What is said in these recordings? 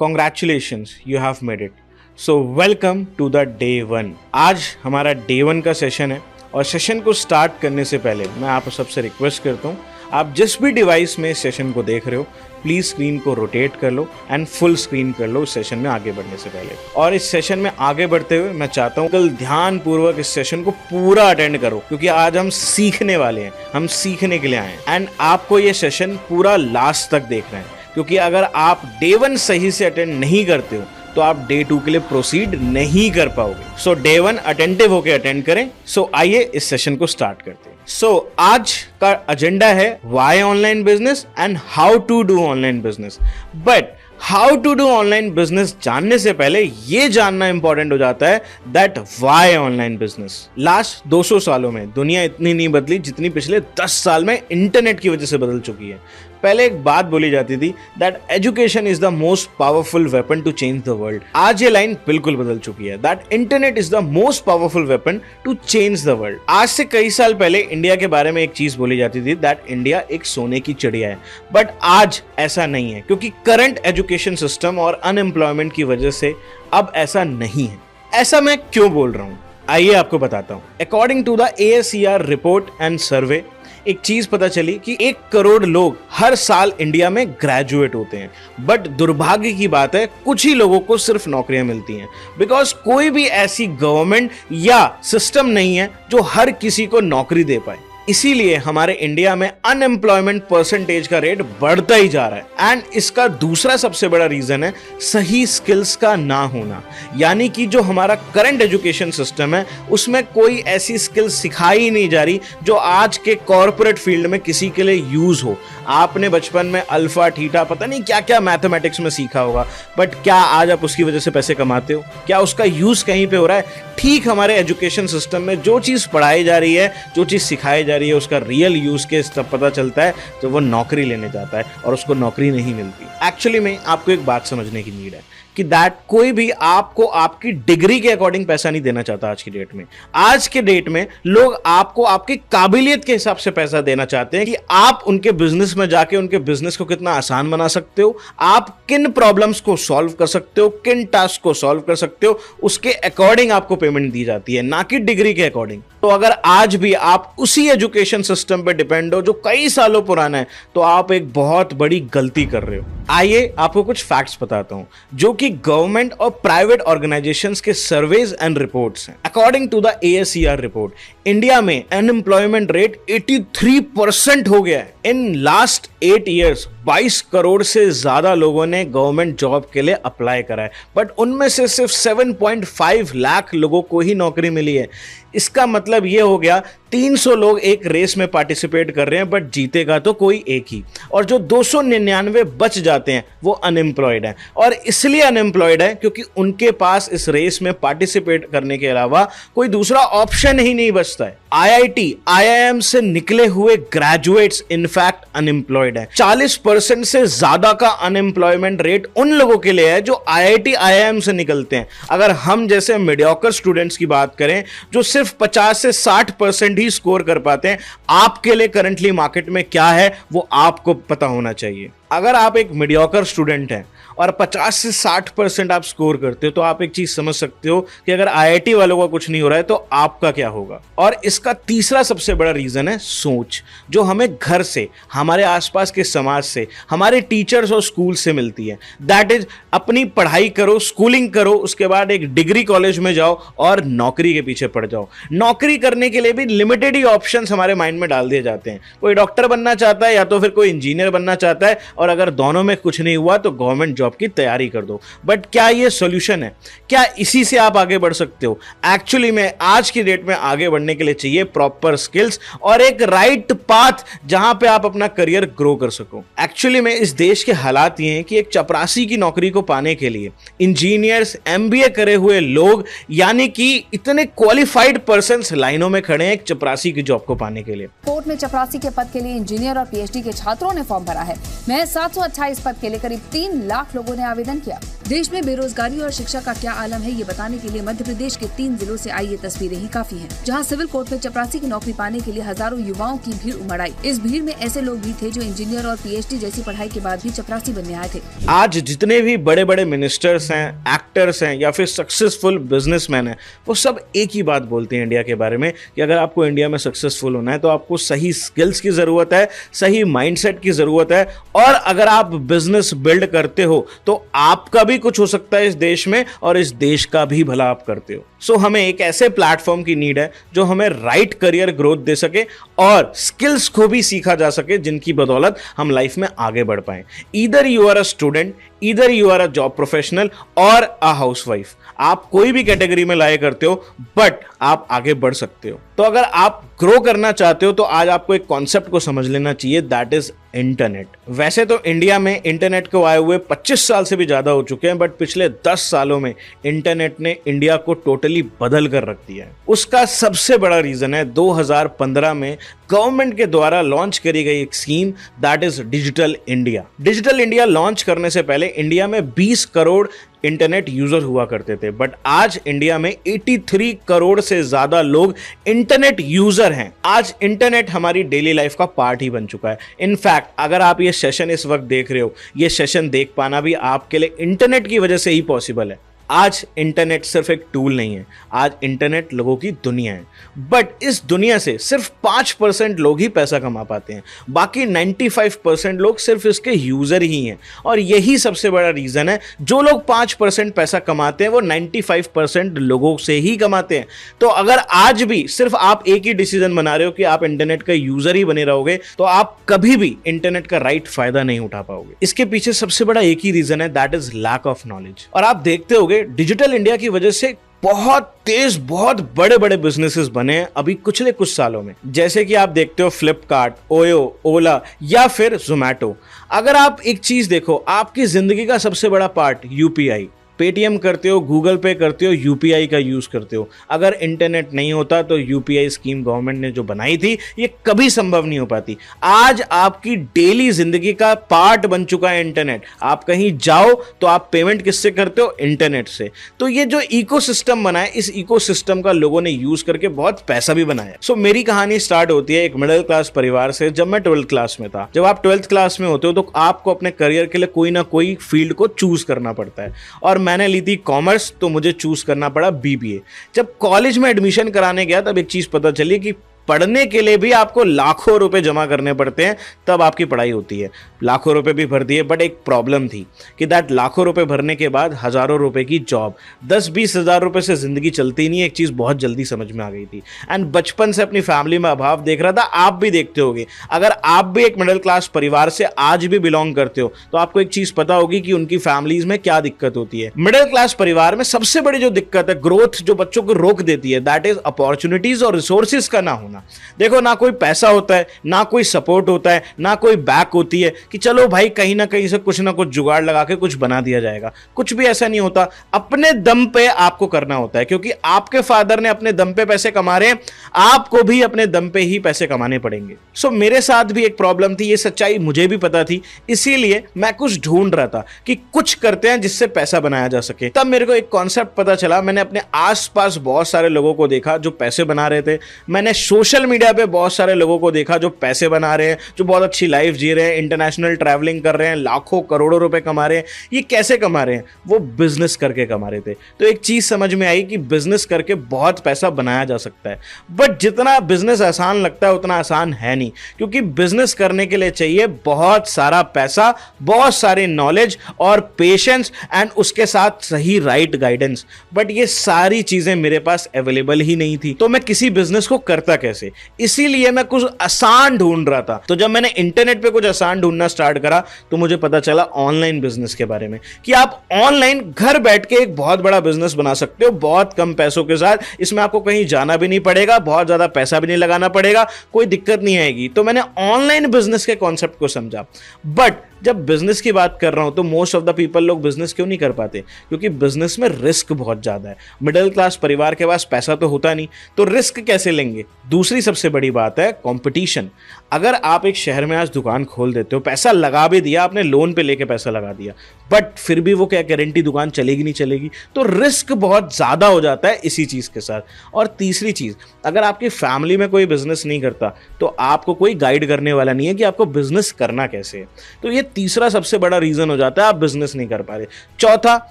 Congratulations, you have made it. So welcome to the day 1. आज हमारा day 1 का session है और सेशन को स्टार्ट करने से पहले मैं आप सबसे रिक्वेस्ट करता हूँ, आप जिस भी डिवाइस में इस सेशन को देख रहे हो प्लीज स्क्रीन को रोटेट कर लो एंड फुल स्क्रीन कर लो इस सेशन में आगे बढ़ने से पहले। और इस सेशन में आगे बढ़ते हुए मैं चाहता हूँ कल ध्यान पूर्वक इस सेशन को पूरा अटेंड करो, क्योंकि आज हम सीखने वाले हैं, हम सीखने के लिए आए हैं एंड आपको ये सेशन पूरा लास्ट तक देखना है, क्योंकि अगर आप डे 1 सही से अटेंड नहीं करते हो तो आप डे 2 के लिए प्रोसीड नहीं कर पाओगे। सो डे 1 अटेंटिव होके अटेंड करें। सो आइए इस सेशन को स्टार्ट करते हैं। सो आज का एजेंडा है why online business and how to do online business. But how to do online business जानने से पहले ये जानना इंपॉर्टेंट हो जाता है that why online business. Last 200 सालों में दुनिया इतनी नहीं बदली जितनी पिछले 10 साल में इंटरनेट की वजह से बदल चुकी है। पहले एक बात बोली जाती थी that education is the most powerful weapon to change the world. आज ये लाइन बिल्कुल बदल चुकी है that internet is the most powerful weapon to change the world. आज से कई साल पहले इंडिया के बारे में एक चीज बोली जाती थी दैट इंडिया एक सोने की चिड़िया है, बट आज ऐसा नहीं है, क्योंकि करंट एजुकेशन सिस्टम और अनएम्प्लॉयमेंट की वजह से अब ऐसा नहीं है। ऐसा मैं क्यों बोल रहा हूं, आइए आपको बताता हूं। According to the ASER report and survey एक चीज पता चली कि 1 करोड़ लोग हर साल इंडिया में ग्रेजुएट होते हैं, बट दुर्भाग्य की बात है कुछ ही लोगों को सिर्फ नौकरियां मिलती हैं, बिकॉज कोई भी ऐसी गवर्नमेंट या सिस्टम नहीं है जो हर किसी को नौकरी दे पाए। इसीलिए हमारे इंडिया में अनएम्प्लॉयमेंट परसेंटेज का रेट बढ़ता ही जा रहा है एंड इसका दूसरा सबसे बड़ा रीजन है सही स्किल्स का ना होना। यानी कि जो हमारा करंट एजुकेशन सिस्टम है उसमें कोई ऐसी स्किल्स सिखाई ही नहीं जा रही जो आज के कॉर्पोरेट फील्ड में किसी के लिए यूज हो। आपने बचपन में अल्फा थीटा पता नहीं क्या क्या मैथमेटिक्स में सीखा होगा, बट क्या आज आप उसकी वजह से पैसे कमाते हो? क्या उसका यूज कहीं पे हो रहा है? ठीक हमारे एजुकेशन सिस्टम में जो चीज पढ़ाई जा रही है, जो चीज सिखाई जा रही है, उसका रियल यूज केस तब पता चलता है तो वो नौकरी लेने जाता है और उसको नौकरी नहीं मिलती। एक्चुअली में आपको एक बात समझने की नीड है कि दैट कोई भी आपको आपकी डिग्री के अकॉर्डिंग पैसा नहीं देना चाहता। आज की डेट में, आज के डेट में लोग आपको आपकी काबिलियत के हिसाब से पैसा देना चाहते हैं कि आप उनके बिजनेस में जाके उनके बिजनेस को कितना आसान बना सकते हो, आप किन प्रॉब्लम्स को सॉल्व कर सकते हो, किन टास्क को सॉल्व कर सकते हो, उसके अकॉर्डिंग आपको पेमेंट दी जाती है, ना कि डिग्री के अकॉर्डिंग। तो अगर आज भी आप उसी एजुकेशन सिस्टम पे डिपेंड हो जो कई सालों पुराना है, तो आप एक बहुत बड़ी गलती कर रहे हो। आइए आपको कुछ फैक्ट्स बताता हूं जो कि गवर्नमेंट और प्राइवेट ऑर्गेनाइजेशंस के सर्वेज एंड रिपोर्ट्स हैं। According to the ASER report, India में अनएम्प्लॉयमेंट रेट 83% हो गया है। इन लास्ट 8 ईयर्स 22 करोड़ से ज्यादा लोगों ने गवर्नमेंट जॉब के लिए अप्लाई करा है, बट उनमें से सिर्फ 7.5 लाख लोगों को ही नौकरी मिली है। इसका मतलब यह हो गया 300 लोग एक रेस में पार्टिसिपेट कर रहे हैं, बट जीतेगा तो कोई एक ही, और जो 299 बच जाते हैं वो अनएम्प्लॉयड हैं। और इसलिए अनएम्प्लॉयड है क्योंकि उनके पास इस रेस में पार्टिसिपेट करने के अलावा कोई दूसरा ऑप्शन ही नहीं बचता है। IIT, IIM से निकले हुए ग्रेजुएट्स इनफैक्ट अनएम्प्लॉयड हैं। 40% से ज्यादा का अनएम्प्लॉयमेंट रेट उन लोगों के लिए है जो IIT, IIM से निकलते हैं। अगर हम जैसे मीडियोकर स्टूडेंट्स की बात करें जो सिर्फ 50 से 60% ही स्कोर कर पाते हैं, आपके लिए करंटली मार्केट में क्या है वो आपको पता होना चाहिए। अगर आप एक मीडियोकर स्टूडेंट हैं और 50 से 60% आप स्कोर करते हो तो आप एक चीज समझ सकते हो कि अगर IIT वालों का कुछ नहीं हो रहा है तो आपका क्या होगा। और इसका तीसरा सबसे बड़ा रीजन है सोच, जो हमें घर से, हमारे आसपास के समाज से, हमारे टीचर्स और स्कूल से मिलती है। दैट इज अपनी पढ़ाई करो, स्कूलिंग करो, उसके बाद एक डिग्री कॉलेज में जाओ और नौकरी के पीछे पड़ जाओ। नौकरी करने के लिए भी लिमिटेड ही ऑप्शंस हमारे माइंड में डाल दिए जाते हैं। कोई डॉक्टर बनना चाहता है या तो फिर कोई इंजीनियर बनना चाहता है, और अगर दोनों में कुछ नहीं हुआ तो गवर्नमेंट जॉब की तैयारी कर दो। बट क्या ये सॉल्यूशन है? क्या इसी से आप आगे बढ़ सकते हो? एक्चुअली में आज की डेट में आगे बढ़ने के लिए चाहिए प्रॉपर स्किल्स और एक राइट पाथ जहां पे आप अपना करियर ग्रो कर सको। एक्चुअली में इस देश के हालात ये हैं कि एक चपरासी की नौकरी को पाने के लिए इंजीनियर्स, MBA करे हुए लोग, यानी कि इतने क्वालिफाइड पर्संस लाइनों में खड़े हैं एक चपरासी की जॉब को पाने के लिए। कोर्ट में चपरासी के पद के लिए इंजीनियर और PhD के छात्रों ने फॉर्म भरा है। महज 728 पद के लिए करीब 3 लाख लोगों ने आवेदन किया। देश में बेरोजगारी और शिक्षा का क्या आलम है, ये बताने के लिए मध्य प्रदेश के 3 जिलों से आई ये तस्वीरें ही काफी हैं, जहां सिविल कोर्ट में चपरासी की नौकरी पाने के लिए हजारों युवाओं की भीड़ उमड़ आई। इस भीड़ में ऐसे लोग भी थे जो इंजीनियर और PhD जैसी पढ़ाई के बाद भी चपरासी बनने आए थे। आज जितने भी बड़े बड़े मिनिस्टर्स हैं, एक्टर्स हैं या फिर सक्सेसफुल बिजनेसमैन हैं, वो सब एक ही बात बोलते हैं इंडिया के बारे में कि अगर आपको इंडिया में सक्सेसफुल होना है तो आपको सही स्किल्स की जरूरत है, सही माइंडसेट की जरूरत है, और अगर आप बिजनेस बिल्ड करते हो तो आपका भी कुछ हो सकता है इस देश में और इस देश का भी भला आप करते हो। सो हमें एक ऐसे प्लेटफॉर्म की नीड है जो हमें राइट करियर ग्रोथ दे सके और स्किल्स को भी सीखा जा सके जिनकी बदौलत हम लाइफ में आगे बढ़ पाए। Either you are a student, either you are a job professional और अ हाउसवाइफ। आप कोई भी कैटेगरी में लाए करते हो, बट आप आगे बढ़ सकते हो। तो अगर आप ग्रो करना चाहते हो तो आज आपको एक कॉन्सेप्ट को समझ लेना चाहिए, दैट इज इंटरनेट। वैसे तो इंडिया में इंटरनेट को आए हुए 25 साल से भी ज्यादा हो चुके हैं, बट पिछले 10 सालों में इंटरनेट ने इंडिया को टोटली बदल कर रख दिया है। उसका सबसे बड़ा रीजन है 2015 में गवर्नमेंट के द्वारा लॉन्च करी गई एक scheme, that is digital India. Digital India launch करने से पहले इंडिया में 20 करोड़ इंटरनेट यूजर हुआ करते थे, बट आज इंडिया में 83 करोड़ से ज्यादा लोग इंटरनेट यूजर हैं। आज इंटरनेट हमारी डेली लाइफ का पार्ट ही बन चुका है। इनफैक्ट अगर आप ये सेशन इस वक्त देख रहे हो, ये सेशन देख पाना भी आपके लिए इंटरनेट की वजह से ही पॉसिबल है। आज इंटरनेट सिर्फ एक टूल नहीं है, आज इंटरनेट लोगों की दुनिया है। बट इस दुनिया से सिर्फ 5% लोग ही पैसा कमा पाते हैं, बाकी 95% लोग सिर्फ इसके यूजर ही हैं। और यही सबसे बड़ा रीजन है, जो लोग 5% पैसा कमाते हैं वो 95% लोगों से ही कमाते हैं। तो अगर आज भी सिर्फ आप एक ही डिसीजन बना रहे हो कि आप इंटरनेट का यूजर ही बने रहोगे, तो आप कभी भी इंटरनेट का राइट फायदा नहीं उठा पाओगे। इसके पीछे सबसे बड़ा एक ही रीजन है, that is lack of knowledge. और आप देखते होगे डिजिटल इंडिया की वजह से बहुत तेज बहुत बड़े बड़े बिजनेसेस बने हैं अभी पिछले कुछ सालों में, जैसे कि आप देखते हो फ्लिपकार्ट, ओयो, ओला या फिर जोमैटो। अगर आप एक चीज देखो, आपकी जिंदगी का सबसे बड़ा पार्ट यूपीआई, पेटीएम करते हो, गूगल पे करते हो, यूपीआई का यूज करते हो। अगर इंटरनेट नहीं होता तो यूपीआई स्कीम गवर्नमेंट ने जो बनाई थी ये कभी संभव नहीं हो पाती। आज आपकी डेली जिंदगी का पार्ट बन चुका है इंटरनेट। आप कहीं जाओ तो आप पेमेंट किससे करते हो? इंटरनेट से। तो ये जो इकोसिस्टम बना है, इस इकोसिस्टम का लोगों ने यूज करके बहुत पैसा भी बनाया। सो मेरी कहानी स्टार्ट होती है एक मिडिल क्लास परिवार से, जब मैं 12th क्लास में था। जब आप 12th क्लास में होते हो तो आपको अपने करियर के लिए कोई ना कोई फील्ड को चूज करना पड़ता है, और मैंने ली थी कॉमर्स, तो मुझे चूज करना पड़ा बीबीए। जब कॉलेज में एडमिशन कराने गया तब एक चीज पता चली कि पढ़ने के लिए भी आपको लाखों रुपए जमा करने पड़ते हैं, तब आपकी पढ़ाई होती है। लाखों रुपए भी भर दिए, बट एक प्रॉब्लम थी कि दैट लाखों रुपए भरने के बाद हजारों रुपए की जॉब, 10-20 हजार रुपए से जिंदगी चलती नहीं है। एक चीज बहुत जल्दी समझ में आ गई थी, एंड बचपन से अपनी फैमिली में अभाव देख रहा था। आप भी देखते होगे, अगर आप भी एक मिडिल क्लास परिवार से आज भी बिलोंग करते हो तो आपको एक चीज पता होगी कि उनकी फैमिलीज में क्या दिक्कत होती है। मिडिल क्लास परिवार में सबसे बड़ी जो दिक्कत है, ग्रोथ जो बच्चों को रोक देती है, दैट इज अपॉर्चुनिटीज और रिसोर्सेज का ना होना। देखो, ना कोई पैसा होता है, ना कोई सपोर्ट होता है, ना कोई बैक होती है कि चलो भाई कहीं ना कहीं से कुछ ना कुछ जुगाड़ लगा के कुछ बना दिया जाएगा। कुछ भी ऐसा नहीं होता, अपने दम पे आपको करना होता है, क्योंकि आपके फादर ने अपने दम पे पैसे कमा रहे हैं, आपको भी अपने दम पे ही पैसे कमाने पड़ेंगे। सो मेरे साथ भी एक प्रॉब्लम थी, ये सच्चाई मुझे भी पता थी, इसीलिए मैं कुछ ढूंढ रहा था कि कुछ करते हैं जिससे पैसा बनाया जा सके। तब मेरे को एक कॉन्सेप्ट पता चला, मैंने अपने आसपास बहुत सारे लोगों को देखा जो पैसे बना रहे थे, मैंने सोशल मीडिया पे बहुत सारे लोगों को देखा जो पैसे बना रहे हैं, जो बहुत अच्छी लाइफ जी रहे हैं, इंटरनेशनल ट्रैवलिंग कर रहे हैं, लाखों करोड़ों रुपए कमा रहे हैं। ये कैसे कमा रहे हैं? वो बिजनेस करके कमा रहे थे। तो एक चीज समझ में आई कि बिजनेस करके बहुत पैसा बनाया जा सकता है, बट जितना बिजनेस आसान लगता है उतना आसान है नहीं, क्योंकि बिजनेस करने के लिए चाहिए बहुत सारा पैसा, बहुत सारी नॉलेज और पेशेंस, एंड उसके साथ सही राइट गाइडेंस। बट ये सारी चीजें मेरे पास अवेलेबल ही नहीं थी, तो मैं किसी बिजनेस को करता कैसे? इसीलिए मैं कुछ आसान ढूंढ रहा था। तो जब मैंने इंटरनेट पे कुछ आसान ढूंढना स्टार्ट करा तो मुझे पता चला ऑनलाइन बिजनेस के बारे में, कि आप ऑनलाइन घर बैठ के एक बहुत बड़ा बिजनेस बना सकते हो बहुत कम पैसों के साथ। इसमें आपको कहीं जाना भी नहीं पड़ेगा, बहुत ज्यादा पैसा भी नहीं लगाना पड़ेगा, कोई दिक्कत नहीं आएगी। तो मैंने ऑनलाइन बिजनेस के कॉन्सेप्ट को समझा। बट जब बिजनेस की बात कर रहा हूं तो मोस्ट ऑफ द पीपल लोग बिजनेस क्यों नहीं कर पाते? क्योंकि बिजनेस में रिस्क बहुत ज्यादा है। मिडिल क्लास परिवार के पास पैसा तो होता नहीं, तो रिस्क कैसे लेंगे? दूसरी सबसे बड़ी बात है कंपटीशन। अगर आप एक शहर में आज दुकान खोल देते हो, पैसा लगा भी दिया आपने, लोन पे लेके पैसा लगा दिया, बट फिर भी वो क्या गारंटी दुकान चलेगी नहीं चलेगी? तो रिस्क बहुत ज्यादा हो जाता है इसी चीज के साथ। और तीसरी चीज, अगर आपकी फैमिली में कोई बिजनेस नहीं करता तो आपको कोई गाइड करने वाला नहीं है कि आपको बिजनेस करना कैसे है। तो ये तीसरा सबसे बड़ा रीजन हो जाता है आप बिजनेस नहीं कर पा रहे। चौथा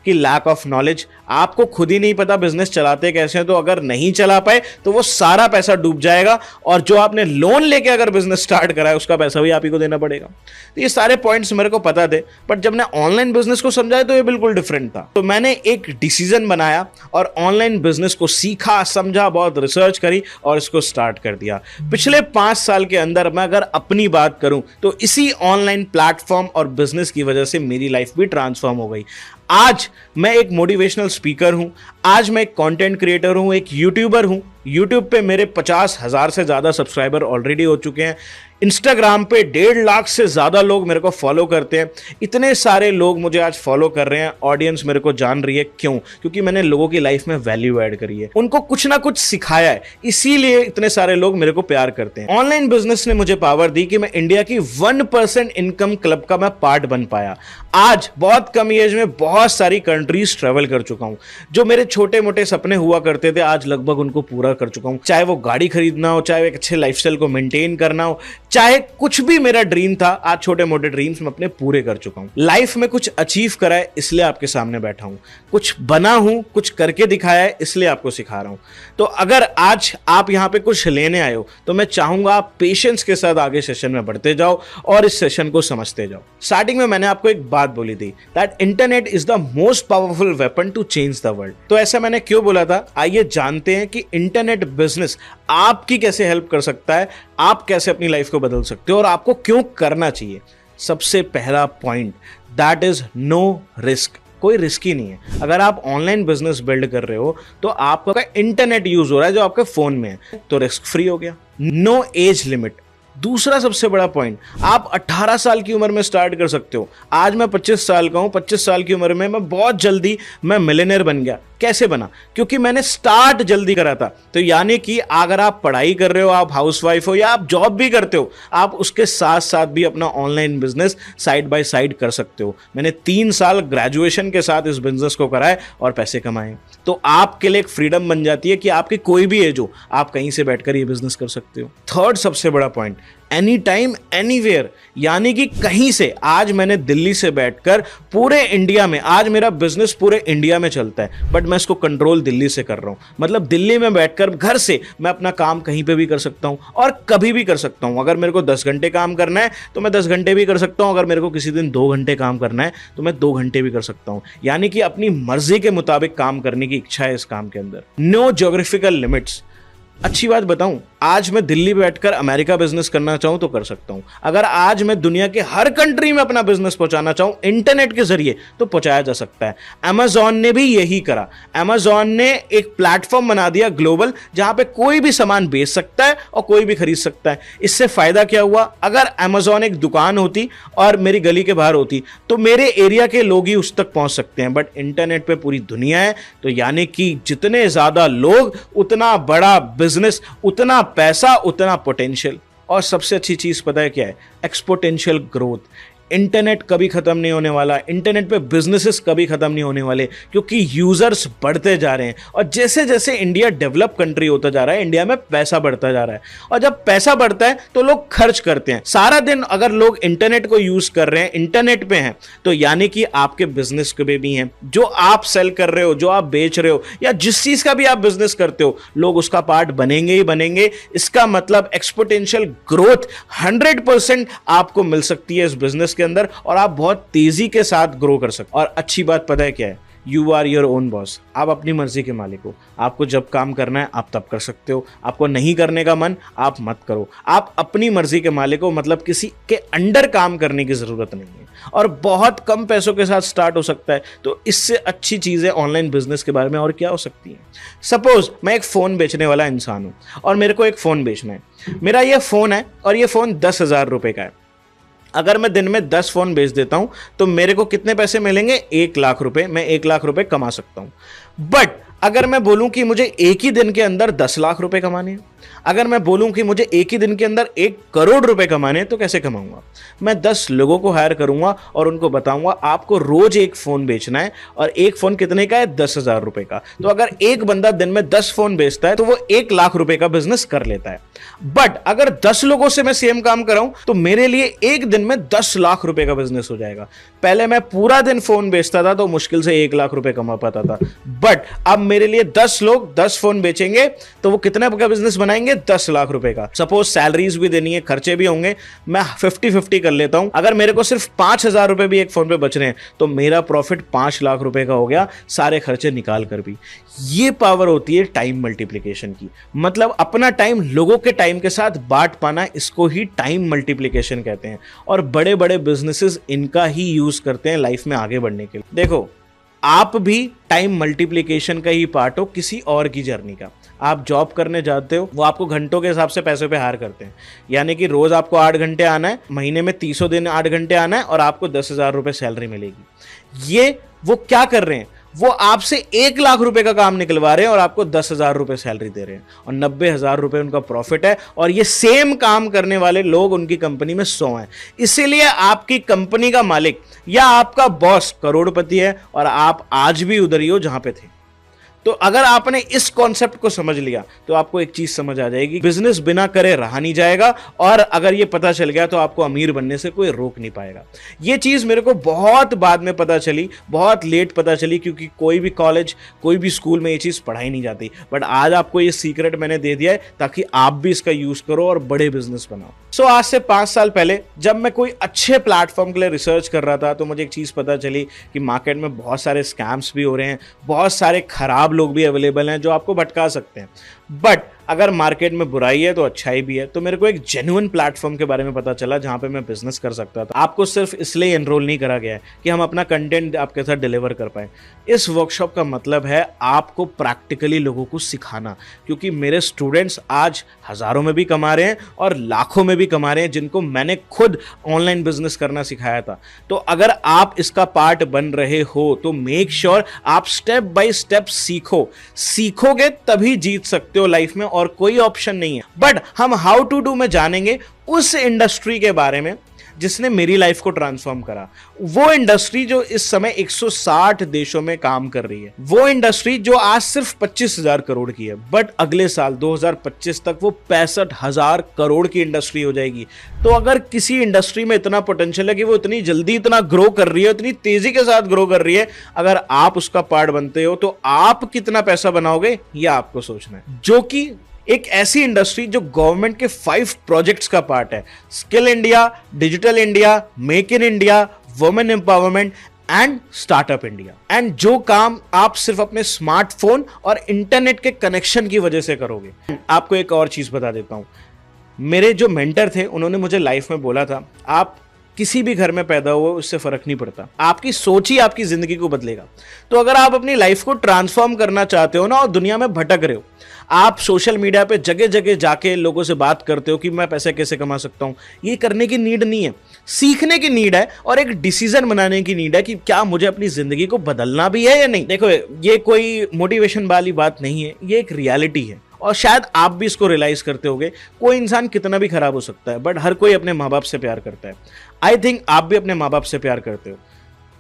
कि लैक ऑफ नॉलेज, आपको खुद ही नहीं पता बिजनेस चलाते कैसे हैं, तो अगर नहीं चला पाए तो वो सारा पैसा डूब जाएगा, और जो आपने लोन लेके अगर बिजनेस स्टार्ट करा है उसका पैसा भी आप ही को देना पड़ेगा। तो ये सारे पॉइंट्स मेरे को पता थे, बट जब मैं ऑनलाइन बिजनेस को समझा तो ये बिल्कुल डिफरेंट था। तो मैंने एक डिसीजन बनाया और ऑनलाइन बिजनेस को सीखा, समझा, बहुत रिसर्च करी और इसको स्टार्ट कर दिया। पिछले 5 साल के अंदर मैं अगर अपनी बात करूं तो इसी ऑनलाइन प्लेटफॉर्म और बिजनेस की वजह से मेरी लाइफ भी ट्रांसफॉर्म हो गई। आज मैं एक मोटिवेशनल स्पीकर हूं, आज मैं एक कंटेंट क्रिएटर हूं, एक यूट्यूबर हूं। यूट्यूब पे मेरे 50,000 से ज़्यादा सब्सक्राइबर ऑलरेडी हो चुके हैं। इंस्टाग्राम पे 1.5 लाख से ज़्यादा लोग मेरे को फॉलो करते हैं। इतने सारे लोग मुझे आज फॉलो कर रहे हैं, ऑडियंस मेरे को जान रही है। क्यों? क्योंकि मैंने लोगों की लाइफ में वैल्यू ऐड करी है, उनको कुछ ना कुछ सिखाया है, इसीलिए इतने सारे लोग मेरे को प्यार करते हैं। ऑनलाइन बिजनेस ने मुझे पावर दी कि मैं इंडिया की 1% इनकम क्लब का मैं पार्ट बन पाया। आज बहुत कम एज में बहुत सारी कंट्रीज ट्रेवल कर चुका हूं। जो मेरे छोटे मोटे सपने हुआ करते थे आज लगभग उनको पूरा कर चुका हूं। चाहे वो गाड़ी खरीदना हो, चाहे एक अच्छे लाइफस्टाइल को मेंटेन करना हो, चाहे कुछ भी मेरा ड्रीम था, आज छोटे मोटे ड्रीम्स मैं अपने पूरे कर चुका हूं। लाइफ में कुछ अचीव करा है इसलिए आपके सामने बैठा हूं, कुछ बना हूं, कुछ करके दिखाया है इसलिए आपको सिखा रहा हूं। तो अगर आज आप यहां पे कुछ लेने आए हो तो मैं चाहूंगा आप पेशेंस के साथ आगे सेशन में बढ़ते जाओ और इस सेशन को समझते जाओ। स्टार्टिंग में मैंने आपको एक बात बोली थी that internet is the most powerful weapon to change the world. तो ऐसा मैंने क्यों बोला था, आइए जानते हैं कि इंटरनेट बिजनेस आपकी कैसे हेल्प कर सकता है, आप कैसे अपनी लाइफ को बदल सकते हो और आपको क्यों करना चाहिए। सबसे पहला point that is no risk. कोई रिस्क ही नहीं है। अगर आप ऑनलाइन बिजनेस बिल्ड कर रहे हो तो आपका इंटरनेट यूज हो रहा है जो आपके फोन में है, तो रिस्क फ्री हो गया। नो एज लिमिट, दूसरा सबसे बड़ा पॉइंट, आप 18 साल की उम्र में स्टार्ट कर सकते हो। आज मैं 25 साल का हूं, 25 साल की उम्र में मैं बहुत जल्दी मैं मिलियनेयर बन गया। कैसे बना? क्योंकि मैंने स्टार्ट जल्दी करा था। तो यानी कि अगर आप पढ़ाई कर रहे हो, आप हाउसवाइफ हो या आप जॉब भी करते हो, आप उसके साथ साथ भी अपना online business side by side कर सकते हो। मैंने 3 साल ग्रेजुएशन के साथ इस बिजनेस को कराए और पैसे कमाए। तो आपके लिए एक फ्रीडम बन जाती है कि आपकी कोई भी एज हो, आप कहीं से बैठकर ये बिजनेस कर सकते हो। थर्ड सबसे बड़ा पॉइंट, एनी टाइम एनीवेयर, यानी कि कहीं से। आज मैंने दिल्ली से बैठकर पूरे इंडिया में, आज मेरा बिजनेस पूरे इंडिया में चलता है, बट मैं इसको कंट्रोल दिल्ली से कर रहा हूं। मतलब दिल्ली में बैठकर घर से मैं अपना काम कहीं पे भी कर सकता हूं और कभी भी कर सकता हूं। अगर मेरे को 10 घंटे काम करना है तो मैं 10 घंटे भी कर सकता हूं। अगर मेरे को किसी दिन 2 घंटे काम करना है तो मैं 2 घंटे भी कर सकता हूं। यानी कि अपनी मर्जी के मुताबिक काम करने की इच्छा है इस काम के अंदर। No geographical limits. अच्छी बात बताऊं, आज मैं दिल्ली बैठकर अमेरिका बिजनेस करना चाहूं तो कर सकता हूं। अगर आज मैं दुनिया के हर कंट्री में अपना बिजनेस पहुंचाना चाहूं इंटरनेट के जरिए तो पहुंचाया जा सकता है। Amazon ने भी यही करा। Amazon ने एक प्लेटफॉर्म बना दिया ग्लोबल, जहां पे कोई भी सामान बेच सकता है और कोई भी खरीद सकता है। इससे फायदा क्या हुआ? अगर Amazon एक दुकान होती और मेरी गली के बाहर होती तो मेरे एरिया के लोग ही उस तक पहुंच सकते हैं, बट इंटरनेट पे पूरी दुनिया है। तो यानी कि जितने ज्यादा लोग उतना बड़ा बिजनेस, उतना पैसा, उतना पोटेंशियल। और सबसे अच्छी चीज पता है क्या है? Exponential growth. इंटरनेट कभी खत्म नहीं होने वाला, इंटरनेट पे बिजनेसेस कभी खत्म नहीं होने वाले, क्योंकि यूजर्स बढ़ते जा रहे हैं। और जैसे जैसे इंडिया डेवलप कंट्री होता जा रहा है, इंडिया में पैसा बढ़ता जा रहा है। और जब पैसा बढ़ता है तो लोग खर्च करते हैं। सारा दिन अगर लोग इंटरनेट को यूज कर रहे हैं, इंटरनेट पे हैं, तो यानी कि आपके बिजनेस के भी हैं। जो आप सेल कर रहे हो, जो आप बेच रहे हो, या जिस चीज का भी आप बिजनेस करते हो, लोग उसका पार्ट बनेंगे ही बनेंगे। इसका मतलब एक्सपोनेंशियल ग्रोथ 100% आपको मिल सकती है इस बिजनेस के अंदर, और आप बहुत तेजी के साथ ग्रो कर सकते। और अच्छी बात पता है क्या है? You are your own boss. आप अपनी मर्जी के मालिक हो। आपको जब काम करना है आप तब कर सकते हो, आपको नहीं करने का मन आप मत करो। आप अपनी मर्जी के मालिक हो, मतलब किसी के अंडर काम करने की जरूरत नहीं है, और बहुत कम पैसों के साथ स्टार्ट हो सकता है। तो इससे अच्छी चीजें ऑनलाइन बिजनेस के बारे में और क्या हो सकती है? सपोज मैं एक फोन बेचने वाला इंसान हूं और मेरे को एक फोन बेचना है। मेरा ये फोन है और ये फोन 10,000 रुपए का है। अगर मैं दिन में 10 फोन बेच देता हूं तो मेरे को कितने पैसे मिलेंगे? 1 लाख रुपए। मैं 1 लाख रुपए कमा सकता हूं। बट अगर मैं बोलूं कि मुझे एक ही दिन के अंदर 10 लाख रुपए कमाने हैं, अगर मैं बोलूं कि मुझे एक ही दिन के अंदर 1 करोड़ रुपए कमाने हैं, तो कैसे कमाऊंगा? मैं 10 लोगों को हायर करूंगा और उनको बताऊंगा आपको रोज एक फोन बेचना है, और एक फोन कितने का है? 10,000 रुपए का। तो अगर एक बंदा दिन में 10 फोन बेचता है तो वो 1 लाख रुपए का बिजनेस कर लेता है। बट अगर 10 लोगों से मैं सेम काम कराऊं तो मेरे लिए एक दिन में 10 लाख रुपए का बिजनेस हो जाएगा। पहले मैं पूरा दिन फोन बेचता था तो मुश्किल से 1 लाख रुपए कमा पाता था, बट अब मेरे लिए 10 लोग 10 फोन बेचेंगे तो वो कितने का बिजनेस बनाएंगे? 10 लाख रुपए का। सपोज सैलरीज भी देनी है, खर्चे भी होंगे, मैं 50-50 कर लेता हूं। अगर मेरे को सिर्फ 5,000 रुपए भी एक फोन पे बच रहे हैं तो मेरा प्रॉफिट 5 लाख रुपए का हो गया, सारे खर्चे निकाल कर भी। ये पावर होती है टाइम मल्टीप्लिकेशन की। मतलब अपना टाइम लोगों के टाइम के साथ बांट पाना, इसको ही टाइम मल्टीप्लिकेशन कहते हैं। और बड़े बड़े बिजनेसेस इनका ही यूज करते हैं लाइफ में आगे बढ़ने के लिए। देखो, आप भी टाइम मल्टीप्लिकेशन का ही पार्ट हो किसी और की जर्नी का। आप जॉब करने जाते हो, वो आपको घंटों के हिसाब से पैसे पे हायर करते हैं, यानी कि रोज आपको 8 घंटे आना है, महीने में 300 दिन 8 घंटे आना है और आपको 10,000 रुपए सैलरी मिलेगी। ये वो क्या कर रहे हैं? वो आपसे 1 लाख रुपए का काम निकलवा रहे हैं और आपको 10,000 रुपए सैलरी दे रहे हैं, और 90,000 रुपए उनका प्रॉफिट है। और ये सेम काम करने वाले लोग उनकी कंपनी में 100 हैं। इसीलिए आपकी कंपनी का मालिक या आपका बॉस करोड़पति है और आप आज भी उधर ही हो जहां पे थे। तो अगर आपने इस कॉन्सेप्ट को समझ लिया तो आपको एक चीज समझ आ जाएगी, बिजनेस बिना करे रहा नहीं जाएगा, और अगर ये पता चल गया तो आपको अमीर बनने से कोई रोक नहीं पाएगा। ये चीज मेरे को बहुत बाद में पता चली, बहुत लेट पता चली, क्योंकि कोई भी कॉलेज, कोई भी स्कूल में ये चीज पढ़ाई नहीं जाती। बट आज आपको ये सीक्रेट मैंने दे दिया है ताकि आप भी इसका यूज करो और बड़े बिजनेस बनाओ। सो आज से 5 साल पहले जब मैं कोई अच्छे प्लेटफॉर्म के लिए रिसर्च कर रहा था तो मुझे एक चीज पता चली कि मार्केट में बहुत सारे स्कैम्स भी हो रहे हैं, बहुत सारे खराब लोग भी अवेलेबल हैं जो आपको भटका सकते हैं। बट अगर मार्केट में बुराई है तो अच्छाई भी है। तो मेरे को एक जेन्युइन प्लेटफॉर्म के बारे में पता चला जहां पे मैं बिजनेस कर सकता था। आपको सिर्फ इसलिए एनरोल नहीं करा गया है कि हम अपना कंटेंट आपके साथ डिलीवर कर पाए। इस वर्कशॉप का मतलब है आपको प्रैक्टिकली लोगों को सिखाना, क्योंकि मेरे स्टूडेंट्स आज हजारों में भी कमा रहे हैं और लाखों में भी कमा रहे हैं, जिनको मैंने खुद ऑनलाइन बिजनेस करना सिखाया था। तो अगर आप इसका पार्ट बन रहे हो तो मेक श्योर आप स्टेप बाय स्टेप सीखोगे तभी जीत सकते हो लाइफ में, और कोई ऑप्शन नहीं है। बट हम हाउ टू डू में जानेंगे उस इंडस्ट्री के बारे में जिसने मेरी लाइफ को ट्रांसफॉर्म करा। वो इंडस्ट्री जो इस समय 160 देशों में काम कर रही है, वो इंडस्ट्री जो आज सिर्फ 25,000 करोड़ की है, बट अगले साल 2025 तक वो 65,000 करोड़ की इंडस्ट्री हो जाएगी। तो अगर किसी इंडस्ट्री में इतना पोटेंशियल है कि वो इतनी जल्दी इतना ग्रो कर रही है, इतनी तेजी के साथ ग्रो कर रही है, अगर आप उसका पार्ट बनते हो तो आप कितना पैसा बनाओगे ये आपको सोचना है। जो कि एक ऐसी इंडस्ट्री जो गवर्नमेंट के 5 प्रोजेक्ट्स का पार्ट है: skill India, digital India, make in India, women empowerment and startup India. And जो काम आप सिर्फ अपने स्मार्टफोन और इंटरनेट के कनेक्शन की वजह से करोगे। आपको एक और चीज बता देता हूं, मेरे जो मेंटर थे उन्होंने मुझे लाइफ में बोला था, आप किसी भी घर में पैदा हुए उससे फर्क नहीं पड़ता, आपकी सोच ही आपकी जिंदगी को बदलेगा। तो अगर आप अपनी लाइफ को ट्रांसफॉर्म करना चाहते हो ना, और दुनिया में भटक रहे हो, आप सोशल मीडिया पे जगह जगह जाके लोगों से बात करते हो कि मैं पैसे कैसे कमा सकता हूं, ये करने की नीड नहीं है। सीखने की नीड है और एक डिसीजन बनाने की नीड है कि क्या मुझे अपनी जिंदगी को बदलना भी है या नहीं। देखो, ये कोई मोटिवेशन वाली बात नहीं है, ये एक रियलिटी है, और शायद आप भी इसको रियलाइज करते होगे। कोई इंसान कितना भी खराब हो सकता है, बट हर कोई अपने माँ बाप से प्यार करता है। आई थिंक आप भी अपने माँ बाप से प्यार करते हो।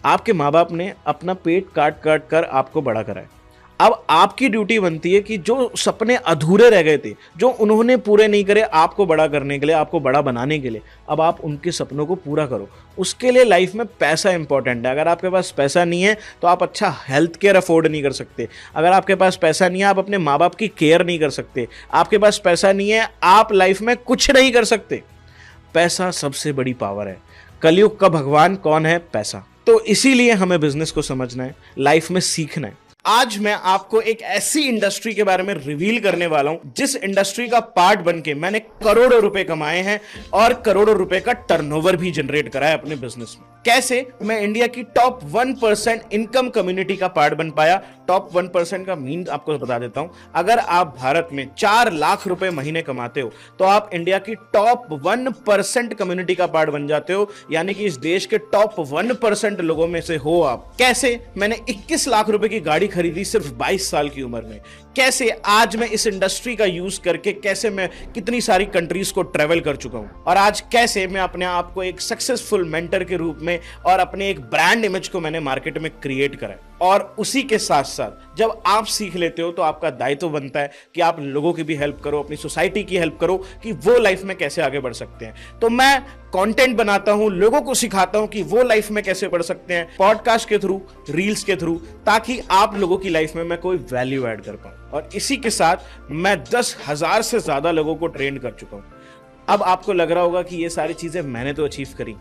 आपके माँ बाप ने अपना पेट काट काट कर आपको बड़ा करा है। अब आपकी ड्यूटी बनती है कि जो सपने अधूरे रह गए थे, जो उन्होंने पूरे नहीं करे आपको बड़ा करने के लिए, आपको बड़ा बनाने के लिए, अब आप उनके सपनों को पूरा करो। उसके लिए लाइफ में पैसा इंपॉर्टेंट है। अगर आपके पास पैसा नहीं है तो आप अच्छा हेल्थ केयर अफोर्ड नहीं कर सकते। अगर आपके पास पैसा नहीं है, आप अपने माँ बाप की केयर नहीं कर सकते। आपके पास पैसा नहीं है, आप लाइफ में कुछ नहीं कर सकते। पैसा सबसे बड़ी पावर है। कलयुग का भगवान कौन है? पैसा। तो इसीलिए हमें बिजनेस को समझना है, लाइफ में सीखना है। आज मैं आपको एक ऐसी इंडस्ट्री के बारे में रिवील करने वाला हूं जिस इंडस्ट्री का पार्ट बनके मैंने करोड़ों रुपए कमाए हैं और करोड़ों रुपए का टर्नओवर भी जनरेट करा है अपने बिजनेस में। कैसे मैं इंडिया की टॉप 1% इनकम कम्युनिटी का पार्ट बन पाया। टॉप 1% का मीन आपको बता देता हूं। अगर आप भारत में 4 लाख रुपए महीने कमाते हो तो आप इंडिया की टॉप 1% कम्युनिटी का पार्ट बन जाते हो, यानी कि इस देश के टॉप 1% लोगों में से हो आप। कैसे मैंने 21 लाख रुपए की गाड़ी खरीदी सिर्फ 22 साल की उम्र में। कैसे आज मैं इस इंडस्ट्री का यूज करके कैसे मैं कितनी सारी कंट्रीज को ट्रेवल कर चुका हूं, और आज कैसे मैं अपने आप को एक सक्सेसफुल मेंटर के रूप में और अपने एक ब्रांड इमेज को मैंने मार्केट में क्रिएट करा है। और उसी के साथ साथ जब आप सीख लेते हो तो आपका दायित्व बनता है कि आप लोगों की भी हेल्प करो, अपनी सोसाइटी की हेल्प करो कि वो लाइफ में कैसे आगे बढ़ सकते हैं। तो मैं कंटेंट बनाता हूं, लोगों को सिखाता हूं कि वो लाइफ में कैसे बढ़ सकते हैं, पॉडकास्ट के थ्रू, रील्स के थ्रू, ताकि आप लोगों की लाइफ में मैं कोई वैल्यू ऐड कर पाऊं। और इसी के साथ मैं 10,000 से ज्यादा लोगों को ट्रेन कर चुका हूं। अब आपको लग रहा होगा कि ये सारी चीजें मैंने तो अचीव करी,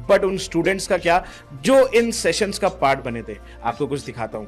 बट उन स्टूडेंट्स का क्या जो इन सेशंस का पार्ट बने थे। आपको कुछ दिखाता हूं।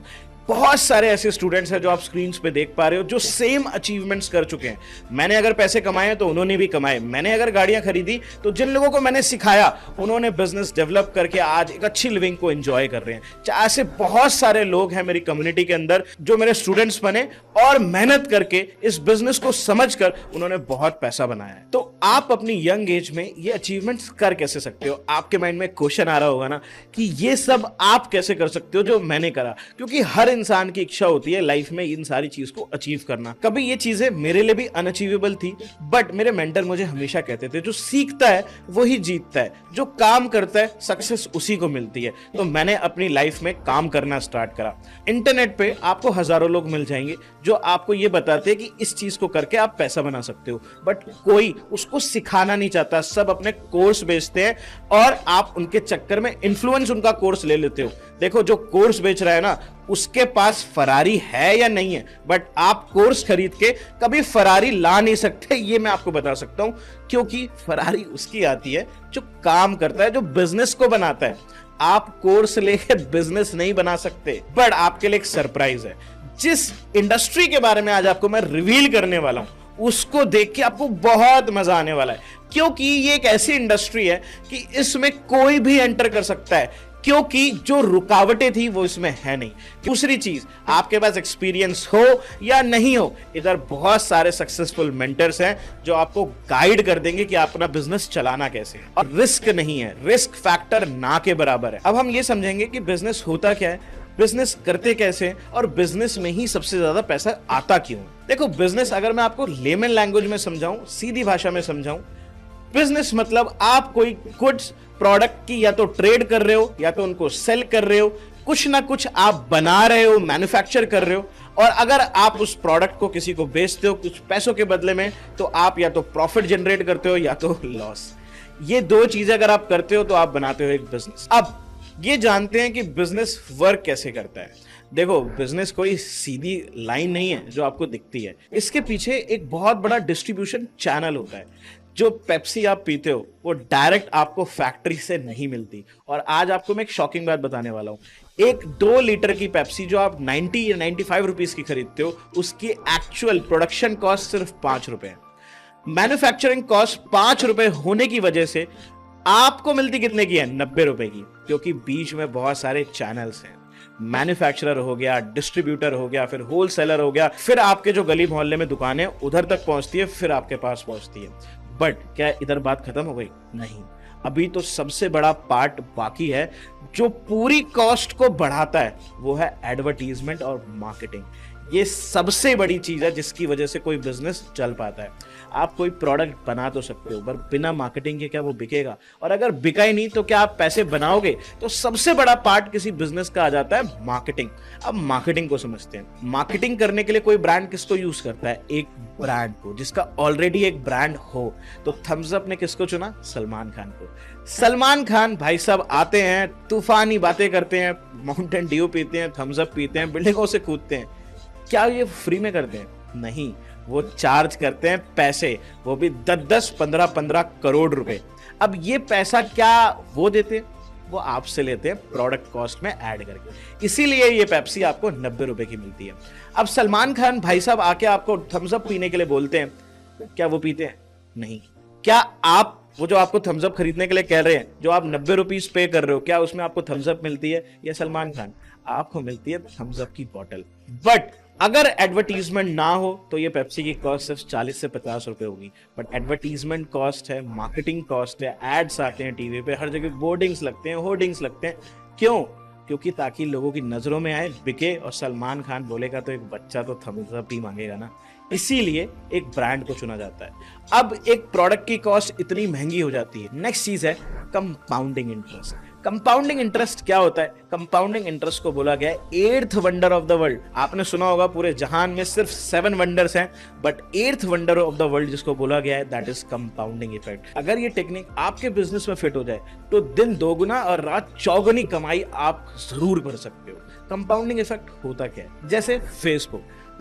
बहुत सारे ऐसे स्टूडेंट्स हैं जो आप स्क्रीन पे देख पा रहे हो जो सेम अचीवमेंट्स कर चुके हैं। मैंने अगर पैसे कमाए तो उन्होंने भी कमाए, मैंने अगर गाड़ियां खरीदी तो जिन लोगों को मैंने सिखाया उन्होंने बिजनेस डेवलप करके आज एक अच्छी लिविंग को एंजॉय कर रहे हैं। ऐसे बहुत सारे लोग हैं मेरी कम्युनिटी के अंदर जो मेरे स्टूडेंट्स बने और मेहनत करके इस बिजनेस को समझकर उन्होंने बहुत पैसा बनाया है। तो आप अपनी यंग एज में ये अचीवमेंट्स कर कैसे सकते हो? आपके माइंड में क्वेश्चन आ रहा होगा ना कि ये सब आप कैसे कर सकते हो जो मैंने करा, क्योंकि हर इंसान की इच्छा होती है लाइफ में इन सारी चीज को अचीव करना। कभी ये चीजें मेरे लिए भी अनअचीवेबल थी, बट मेरे मेंटर मुझे हमेशा कहते थे जो सीखता है वही जीतता है, जो काम करता है सक्सेस उसी को मिलती है। तो मैंने अपनी लाइफ में काम करना स्टार्ट करा। इंटरनेट पे आपको हजारों लोग मिल जाएंगे जो आपको ये बताते हैं कि इस चीज को करके आप पैसा बना सकते हो, बट कोई उसको सिखाना नहीं चाहता। सब अपने कोर्स बेचते हैं और आप उनके चक्कर में इन्फ्लुएंस उनका कोर्स ले लेते हो। देखो जो कोर्स बेच रहा है ना उसके पास फरारी है या नहीं है, बट आप कोर्स खरीद के कभी फरारी ला नहीं सकते, ये मैं आपको बता सकता हूं, क्योंकि फरारी उसकी आती है जो काम करता है, जो बिजनेस को बनाता है। आप कोर्स लेके बिजनेस नहीं बना सकते। बट आपके लिए एक सरप्राइज है, जिस इंडस्ट्री के बारे में आज आपको मैं रिवील करने वाला हूं उसको देख के आपको बहुत मजा आने वाला है, क्योंकि ये एक ऐसी इंडस्ट्री है कि इसमें कोई भी एंटर कर सकता है, क्योंकि जो रुकावटें थी वो इसमें है नहीं। दूसरी चीज, आपके पास एक्सपीरियंस हो या नहीं हो, इधर बहुत सारे सक्सेसफुल मेंटर्स हैं जो आपको गाइड कर देंगे कि अपना बिजनेस चलाना कैसे है। और रिस्क नहीं है, रिस्क फैक्टर ना के बराबर है। अब हम ये समझेंगे कि बिजनेस होता क्या है, बिजनेस करते कैसे, और बिजनेस में ही सबसे ज्यादा पैसा आता क्यों। देखो बिजनेस अगर मैं आपको लेमन लैंग्वेज में समझाऊं, सीधी भाषा में समझाऊं, बिजनेस मतलब आप कोई गुड्स प्रोडक्ट की या तो ट्रेड कर रहे हो या तो उनको सेल कर रहे हो, कुछ ना कुछ आप बना रहे हो, मैन्युफैक्चर कर रहे हो, और अगर आप उस प्रोडक्ट को किसी को बेचते हो कुछ पैसों के बदले में, तो आप या तो प्रॉफिट जनरेट करते हो या तो लॉस। ये दो चीजें अगर आप करते हो तो आप बनाते हो एक बिजनेस। अब ये जानते हैं कि बिजनेस वर्क कैसे करता है। देखो बिजनेस कोई सीधी लाइन नहीं है जो आपको दिखती है, इसके पीछे एक बहुत बड़ा डिस्ट्रीब्यूशन चैनल होता है। जो पेप्सी आप पीते हो वो डायरेक्ट आपको फैक्ट्री से नहीं मिलती। और आज आपको मैं एक शॉकिंग बात बताने वाला हूं। एक 2 लीटर की पेप्सी जो आप 90 या 95 रुपीज की खरीदते हो, उसकी एक्चुअल प्रोडक्शन कॉस्ट सिर्फ 5 रुपए है। मैन्युफैक्चरिंग कॉस्ट 5 रुपए होने की वजह से आपको मिलती कितने की है? 90 रुपए की, क्योंकि बीच में बहुत सारे चैनल्स हैं। मैन्युफैक्चरर हो गया, डिस्ट्रीब्यूटर हो गया, फिर होलसेलर हो गया, फिर आपके जो गली मोहल्ले में दुकानें उधर तक पहुंचती है, फिर आपके पास पहुंचती है। बट क्या इधर बात खत्म हो गई? नहीं, अभी तो सबसे बड़ा पार्ट बाकी है जो पूरी कॉस्ट को बढ़ाता है, वो है एडवर्टीजमेंट और मार्केटिंग। ये सबसे बड़ी चीज है जिसकी वजह से कोई बिजनेस चल पाता है। आप कोई प्रोडक्ट बना तो सकते हो, पर बिना मार्केटिंग के क्या वो बिकेगा? और अगर बिका ही नहीं तो क्या आप पैसे बनाओगे? तो सबसे बड़ा पार्ट किसी बिजनेस का आ जाता है मार्केटिंग। अब मार्केटिंग को समझते हैं। मार्केटिंग करने के लिए कोई ब्रांड किसको यूज करता है? एक ब्रांड को, जिसका ऑलरेडी एक ब्रांड हो। तो थम्स अप ने किसको चुना? सलमान खान को। सलमान खान भाई साहब आते हैं, तूफानी बातें करते हैं, माउंटेन ड्यू पीते हैं, थम्स अप पीते हैं, बिल्डिंगों से कूदते हैं। क्या ये फ्री में करते हैं? नहीं, वो चार्ज करते हैं पैसे, वो भी 10-10, 15-15 करोड़ रुपए। अब ये पैसा क्या वो देते? वो आपसे लेते हैं प्रोडक्ट कॉस्ट में ऐड करके, इसीलिए ये पेप्सी आपको 90 रुपए की मिलती है। अब सलमान खान भाई साहब आके आपको थम्स अप पीने के लिए बोलते हैं, क्या वो पीते हैं? नहीं। क्या आप वो जो आपको थम्स अप खरीदने के लिए कह रहे हैं, जो आप 90 रुपीज पे कर रहे हो, क्या उसमें आपको थम्स अप मिलती है? या सलमान खान आपको मिलती है थम्स अप की बोतल। बट अगर एडवर्टीजमेंट ना हो तो ये पेप्सी की कॉस्ट सिर्फ 40 से 50 रुपए होगी। बट एडवर्टीजमेंट कॉस्ट है, मार्केटिंग कॉस्ट है, एड्स आते हैं टीवी पे, हर जगह बोर्डिंग्स लगते हैं, होर्डिंग्स लगते हैं। क्यों? क्योंकि ताकि लोगों की नजरों में आए, बिके, और सलमान खान बोलेगा तो एक बच्चा तो थम्स अप ही मांगेगा ना, इसीलिए एक ब्रांड को चुना जाता है। अब एक प्रोडक्ट की कॉस्ट इतनी महंगी हो जाती है। नेक्स्ट चीज है कंपाउंडिंग इंटरेस्ट। कंपाउंडिंग इंटरेस्ट क्या होता है? कंपाउंडिंग इंटरेस्ट को बोला गया है 8th wonder of the world. आपने सुना होगा पूरे जहान में सिर्फ 7 वंडर्स हैं, but 8th wonder of the world जिसको बोला गया है दैट इज कंपाउंडिंग इफेक्ट। अगर ये टेक्निक आपके बिजनेस में फिट हो जाए तो दिन दोगुना और रात चौगुनी कमाई आप जरूर कर सकते हो। कंपाउंडिंग इफेक्ट होता क्या है? जैसे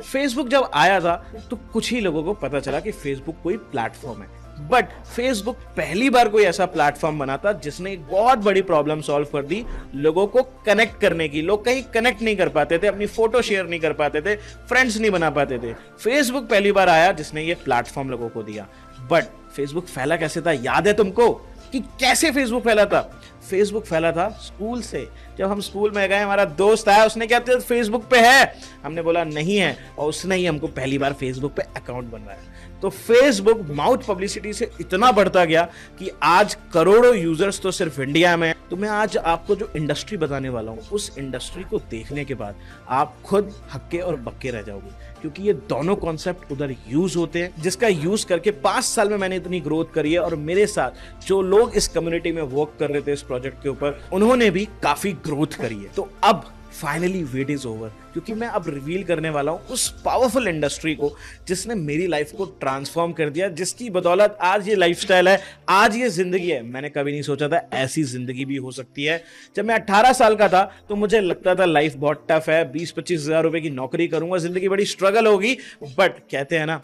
फेसबुक जब आया था तो कुछ ही लोगों को पता चला कि फेसबुक कोई प्लेटफॉर्म है, बट फेसबुक पहली बार कोई ऐसा प्लेटफॉर्म बना था जिसने एक बहुत बड़ी प्रॉब्लम सॉल्व कर दी, लोगों को कनेक्ट करने की। लोग कहीं कनेक्ट नहीं कर पाते थे, अपनी फोटो शेयर नहीं कर पाते थे, फ्रेंड्स नहीं बना पाते थे। फेसबुक पहली बार आया जिसने ये प्लेटफॉर्म लोगों को दिया। बट फेसबुक फैला कैसे था? याद है तुमको कि कैसे फेसबुक फैला था? फेसबुक फैला था स्कूल से। जब हम स्कूल में गए, हमारा दोस्त आया, उसने क्या किया, फेसबुक पे है, हमने बोला नहीं है, और उसने ही हमको पहली बार फेसबुक पे अकाउंट बनवाया। तो फेसबुक माउथ पब्लिसिटी से इतना बढ़ता गया कि आज करोड़ों यूजर्स तो सिर्फ इंडिया में। तो मैं आज आपको जो इंडस्ट्री बताने वाला हूं, उस इंडस्ट्री को देखने के बाद आप खुद हक्के और बक्के रह जाओगे, क्योंकि ये दोनों कॉन्सेप्ट उधर यूज होते हैं, जिसका यूज करके 5 साल में मैंने इतनी ग्रोथ करी है। और मेरे साथ जो लोग इस कम्युनिटी में वर्क कर रहे थे इस प्रोजेक्ट के ऊपर, उन्होंने भी काफी ग्रोथ करी है। तो अब फाइनली वेट इज ओवर, क्योंकि मैं अब रिवील करने वाला हूं उस पावरफुल इंडस्ट्री को जिसने मेरी लाइफ को ट्रांसफॉर्म कर दिया, जिसकी बदौलत आज ये लाइफस्टाइल है, आज ये जिंदगी है। मैंने कभी नहीं सोचा था ऐसी जिंदगी भी हो सकती है। जब मैं 18 साल का था तो मुझे लगता था लाइफ बहुत टफ है, 20-25 हजार रुपए की नौकरी करूंगा, जिंदगी बड़ी स्ट्रगल होगी। बट कहते हैं ना,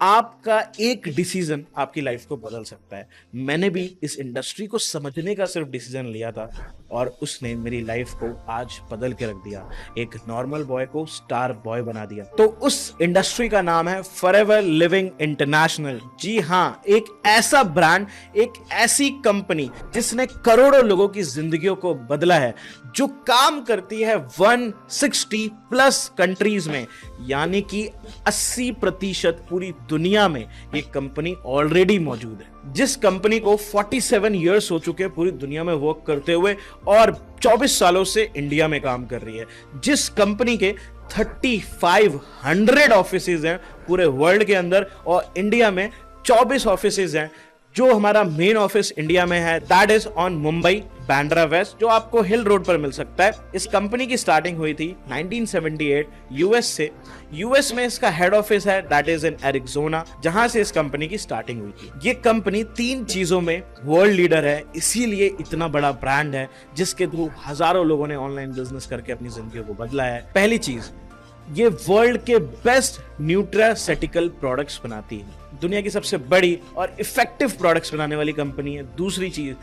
आपका एक डिसीजन आपकी लाइफ को बदल सकता है। मैंने भी इस इंडस्ट्री को समझने का सिर्फ डिसीजन लिया था और उसने मेरी लाइफ को आज बदल के रख दिया, एक नॉर्मल बॉय को स्टार बॉय बना दिया। तो उस इंडस्ट्री का नाम है फॉरएवर लिविंग इंटरनेशनल। जी हाँ, एक ऐसा ब्रांड, एक ऐसी कंपनी जिसने करोड़ों लोगों की जिंदगियों को बदला है, जो काम करती है 160+ कंट्रीज में, यानी कि 80% पूरी दुनिया में ये कंपनी ऑलरेडी मौजूद है। जिस कंपनी को 47 इयर्स हो चुके हैं पूरी दुनिया में वर्क करते हुए और 24 सालों से इंडिया में काम कर रही है। जिस कंपनी के 3500 ऑफिसेज हैं पूरे वर्ल्ड के अंदर और इंडिया में 24 ऑफिसेज हैं। जो हमारा मेन ऑफिस इंडिया में है that is on Mumbai Bandra west, जो आपको हिल रोड पर मिल सकता है। इस कंपनी की स्टार्टिंग हुई थी 1978 यूएस से। यूएस में इसका हेड ऑफिस है दैट इज इन एरिज़ोना, जहां से इस कंपनी की स्टार्टिंग हुई थी। ये कंपनी 3 चीजों में वर्ल्ड लीडर है, इसीलिए इतना बड़ा ब्रांड है जिसके थ्रू हजारों लोगों ने ऑनलाइन बिजनेस करके अपनी जिंदगी को बदला है। पहली चीज, ये वर्ल्ड के बेस्ट न्यूट्रासेटिकल प्रोडक्ट्स बनाती है, दुनिया की सबसे बड़ी और इफेक्टिव प्रोडक्ट्स बनाने वाली कंपनी है। दूसरी चीज,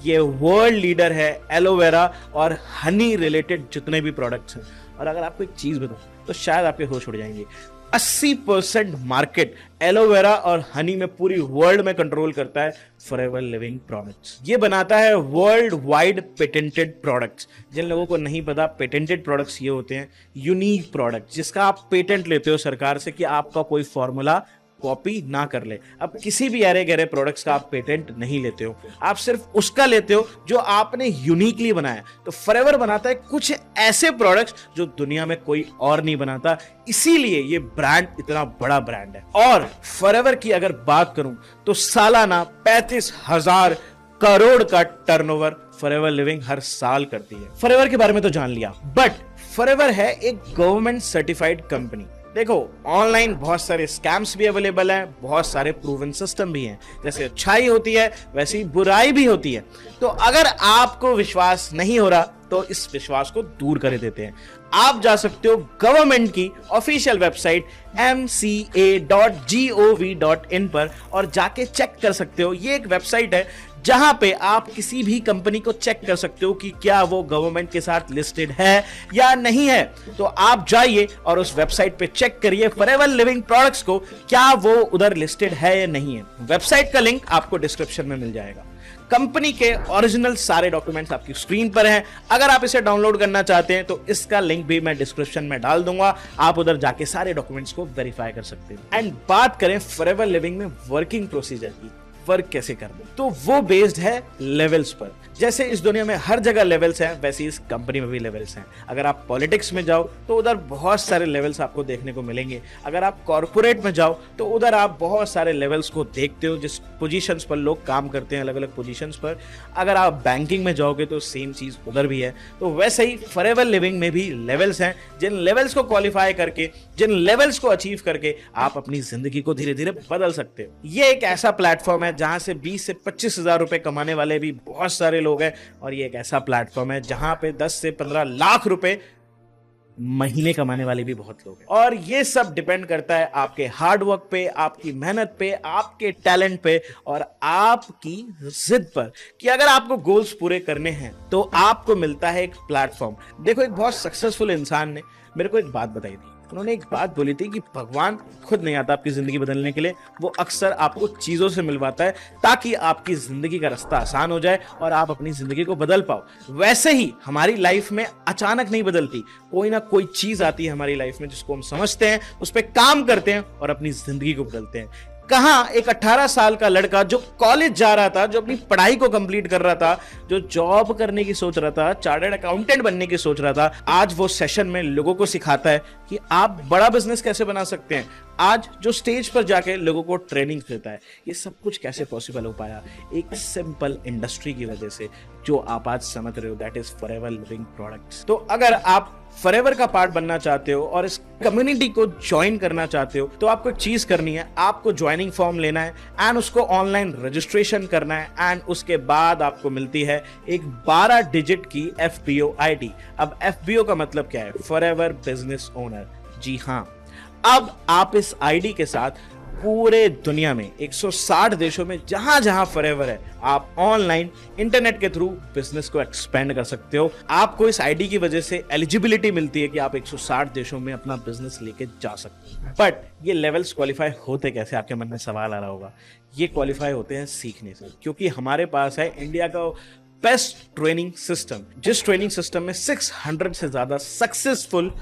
ये वर्ल्ड लीडर है एलोवेरा और हनी रिलेटेड जितने भी प्रोडक्ट्स हैं। और अगर आपको एक चीज बताऊं तो शायद आपके होश उड़ जाएंगे, 80% मार्केट एलोवेरा और हनी में पूरी वर्ल्ड में कंट्रोल करता है फॉरएवर लिविंग प्रोडक्ट्स। ये बनाता है वर्ल्ड वाइड पेटेंटेड प्रोडक्ट्स। जिन लोगों को नहीं पता, पेटेंटेड प्रोडक्ट्स ये होते हैं यूनिक प्रोडक्ट, जिसका आप पेटेंट लेते हो सरकार से कि आपका कोई फॉर्मूला कॉपी ना कर ले। अब किसी भी अरे गहरे प्रोडक्ट्स का आप पेटेंट नहीं लेते हो, आप सिर्फ उसका लेते हो जो आपने यूनिकली बनाया। तो फॉरएवर बनाता है कुछ ऐसे प्रोडक्ट्स जो दुनिया में कोई और नहीं बनाता, इसीलिए ये ब्रांड इतना बड़ा ब्रांड है। और फॉरएवर की अगर बात करूं तो सालाना 35,000 करोड़ का टर्नओवर फॉरएवर लिविंग हर साल करती है। फॉरएवर के बारे में तो जान लिया, बट फॉरएवर है एक गवर्नमेंट सर्टिफाइड कंपनी। देखो, ऑनलाइन बहुत सारे स्कैम्स भी अवेलेबल हैं, बहुत सारे प्रूवन सिस्टम भी हैं। जैसे अच्छाई होती है वैसे ही बुराई भी होती है। तो अगर आपको विश्वास नहीं हो रहा तो इस विश्वास को दूर कर देते हैं। आप जा सकते हो गवर्नमेंट की ऑफिशियल वेबसाइट mca.gov.in पर और जाके चेक कर सकते हो। ये एक वेबसाइट है जहां पे आप किसी भी कंपनी को चेक कर सकते हो कि क्या वो गवर्नमेंट के साथ लिस्टेड है या नहीं है। तो आप जाइए और उस वेबसाइट पे चेक करिए फॉरएवर लिविंग प्रोडक्ट्स को, क्या वो उधर लिस्टेड है या नहीं है। वेबसाइट का लिंक आपको डिस्क्रिप्शन में मिल जाएगा। कंपनी के ओरिजिनल सारे डॉक्यूमेंट्स आपकी स्क्रीन पर हैं। अगर आप इसे डाउनलोड करना चाहते हैं तो इसका लिंक भी मैं डिस्क्रिप्शन में डाल दूंगा, आप उधर जाके सारे डॉक्यूमेंट्स को वेरीफाई कर सकते हैं। एंड बात करें फॉरएवर लिविंग में वर्किंग प्रोसीजर की, वर्क कैसे करना, तो वो बेस्ड है लेवल्स पर। जैसे इस दुनिया में हर जगह लेवल्स हैं, वैसे इस कंपनी में भी लेवल्स हैं। अगर आप पॉलिटिक्स में जाओ तो उधर बहुत सारे लेवल्स आपको देखने को मिलेंगे। अगर आप कॉर्पोरेट में जाओ तो उधर आप बहुत सारे लेवल्स को देखते हो, जिस पोजीशंस पर लोग काम करते हैं, अलग अलग पोजीशंस पर। अगर आप बैंकिंग में जाओगे तो सेम चीज उधर भी है। तो वैसे ही फॉरएवर लिविंग में भी लेवल्स हैं, जिन लेवल्स को क्वालिफाई करके, जिन लेवल्स को अचीव करके आप अपनी जिंदगी को धीरे धीरे बदल सकते हो। ये एक ऐसा प्लेटफॉर्म है जहां से 20 से 25 हजार रुपए कमाने वाले भी बहुत सारे लोग हैं, और ये एक ऐसा प्लेटफॉर्म है जहां पे 10 से 15 लाख रुपए महीने कमाने वाले भी बहुत लोग हैं। और ये सब डिपेंड करता है आपके हार्ड वर्क पे, आपकी मेहनत पे, आपके टैलेंट पे और आपकी जिद पर, कि अगर आपको गोल्स पूरे करने हैं तो आपको मिलता है एक प्लेटफॉर्म। देखो, एक बहुत सक्सेसफुल इंसान ने मेरे को एक बात बताई थी। उन्होंने एक बात बोली थी कि भगवान खुद नहीं आता आपकी जिंदगी बदलने के लिए, वो अक्सर आपको चीजों से मिलवाता है ताकि आपकी जिंदगी का रास्ता आसान हो जाए और आप अपनी जिंदगी को बदल पाओ। वैसे ही हमारी लाइफ में अचानक नहीं बदलती, कोई ना कोई चीज आती है हमारी लाइफ में जिसको हम समझते हैं, उस पर काम करते हैं और अपनी जिंदगी को बदलते हैं। कहां एक 18 साल का लड़का जो कॉलेज जा रहा था, जो अपनी पढ़ाई को कंप्लीट कर रहा था, जो जॉब करने की सोच रहा था, चार्टर्ड अकाउंटेंट बनने की सोच रहा था, आज वो सेशन में लोगों को सिखाता है कि आप बड़ा बिजनेस कैसे बना सकते हैं। आज जो स्टेज पर जाके लोगों को ट्रेनिंग देता है। ये सब कुछ कैसे पॉसिबल हो पाया? एक सिंपल इंडस्ट्री की वजह से, जो आप आज समझ रहे हो, that is forever living products. तो अगर आप फॉरएवर का पार्ट बनना चाहते हो और इस कम्युनिटी को ज्वाइन करना चाहते हो तो आपको एक चीज करनी है, आपको ज्वाइनिंग फॉर्म लेना है एंड उसको ऑनलाइन रजिस्ट्रेशन करना है एंड उसके बाद आपको मिलती है एक 12 डिजिट की FBO ID। अब FBO का मतलब क्या है? Forever business owner. जी हाँ, अब आप इस आईडी के साथ पूरे दुनिया में 160 देशों में जहां जहां फॉरएवर है, आप ऑनलाइन इंटरनेट के थ्रू बिजनेस को एक्सपेंड कर सकते हो। आपको इस आईडी की वजह से एलिजिबिलिटी मिलती है कि आप 160 देशों में अपना बिजनेस लेके जा सकते हो। बट ये लेवल्स क्वालिफाई होते कैसे? आपके मन में सवाल आ रहा होगा। ये क्वालिफाई होते हैं सीखने से, क्योंकि हमारे पास है इंडिया का बेस्ट ट्रेनिंग सिस्टम, जिस ट्रेनिंग सिस्टम में 600 से ज्यादा सक्सेसफुल